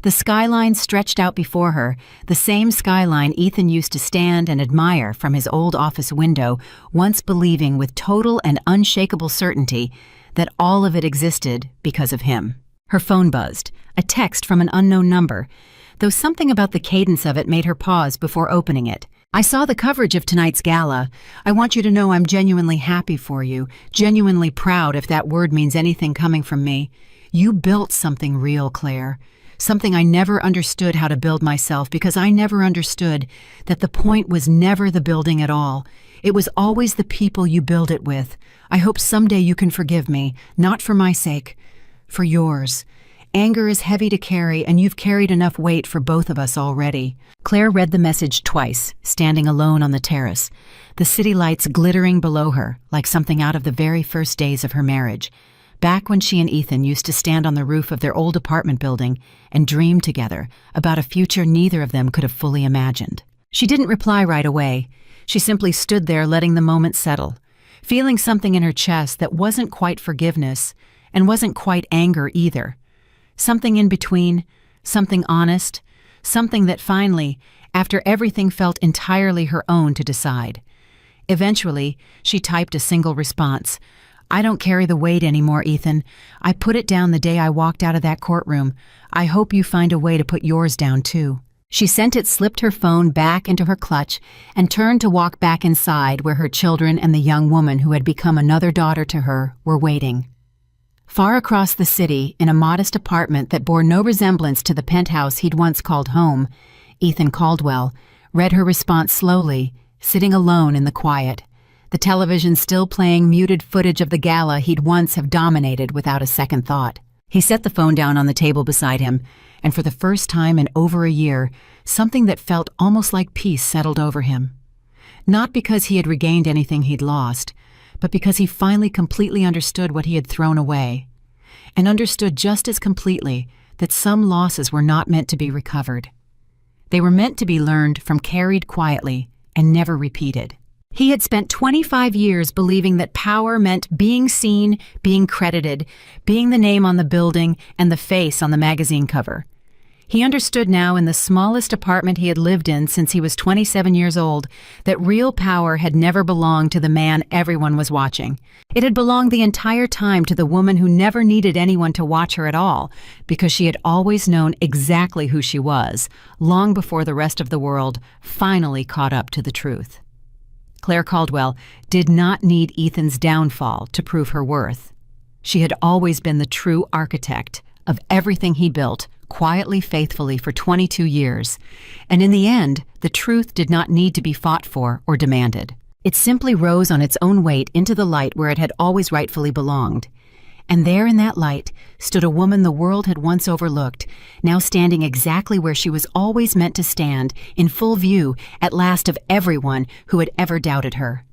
The skyline stretched out before her, the same skyline Ethan used to stand and admire from his old office window, once believing with total and unshakable certainty that all of it existed because of him. Her phone buzzed, a text from an unknown number, though something about the cadence of it made her pause before opening it. I saw the coverage of tonight's gala. I want you to know I'm genuinely happy for you, genuinely proud if that word means anything coming from me. You built something real, Claire. Something I never understood how to build myself because I never understood that the point was never the building at all. It was always the people you build it with. I hope someday you can forgive me, not for my sake, for yours. Anger is heavy to carry, and you've carried enough weight for both of us already. Claire read the message twice, standing alone on the terrace, the city lights glittering below her like something out of the very first days of her marriage. Back when she and Ethan used to stand on the roof of their old apartment building and dream together about a future neither of them could have fully imagined. She didn't reply right away. She simply stood there letting the moment settle, feeling something in her chest that wasn't quite forgiveness and wasn't quite anger either. Something in between, something honest, something that finally, after everything felt entirely her own to decide. Eventually, she typed a single response. I don't carry the weight anymore, Ethan. I put it down the day I walked out of that courtroom. I hope you find a way to put yours down, too. She sent it, slipped her phone back into her clutch, and turned to walk back inside where her children and the young woman who had become another daughter to her were waiting. Far across the city, in a modest apartment that bore no resemblance to the penthouse he'd once called home, Ethan Caldwell read her response slowly, sitting alone in the quiet. The television still playing muted footage of the gala he'd once have dominated without a second thought. He set the phone down on the table beside him, and for the first time in over a year, something that felt almost like peace settled over him. Not because he had regained anything he'd lost, but because he finally completely understood what he had thrown away, and understood just as completely that some losses were not meant to be recovered. They were meant to be learned from, carried quietly, and never repeated. He had spent 25 years believing that power meant being seen, being credited, being the name on the building and the face on the magazine cover. He understood now, in the smallest apartment he had lived in since he was 27 years old, that real power had never belonged to the man everyone was watching. It had belonged the entire time to the woman who never needed anyone to watch her at all, because she had always known exactly who she was, long before the rest of the world finally caught up to the truth. Claire Caldwell did not need Ethan's downfall to prove her worth. She had always been the true architect of everything he built, quietly, faithfully for 22 years, and in the end, the truth did not need to be fought for or demanded. It simply rose on its own weight into the light where it had always rightfully belonged. And there in that light stood a woman the world had once overlooked, now standing exactly where she was always meant to stand, in full view, at last, of everyone who had ever doubted her.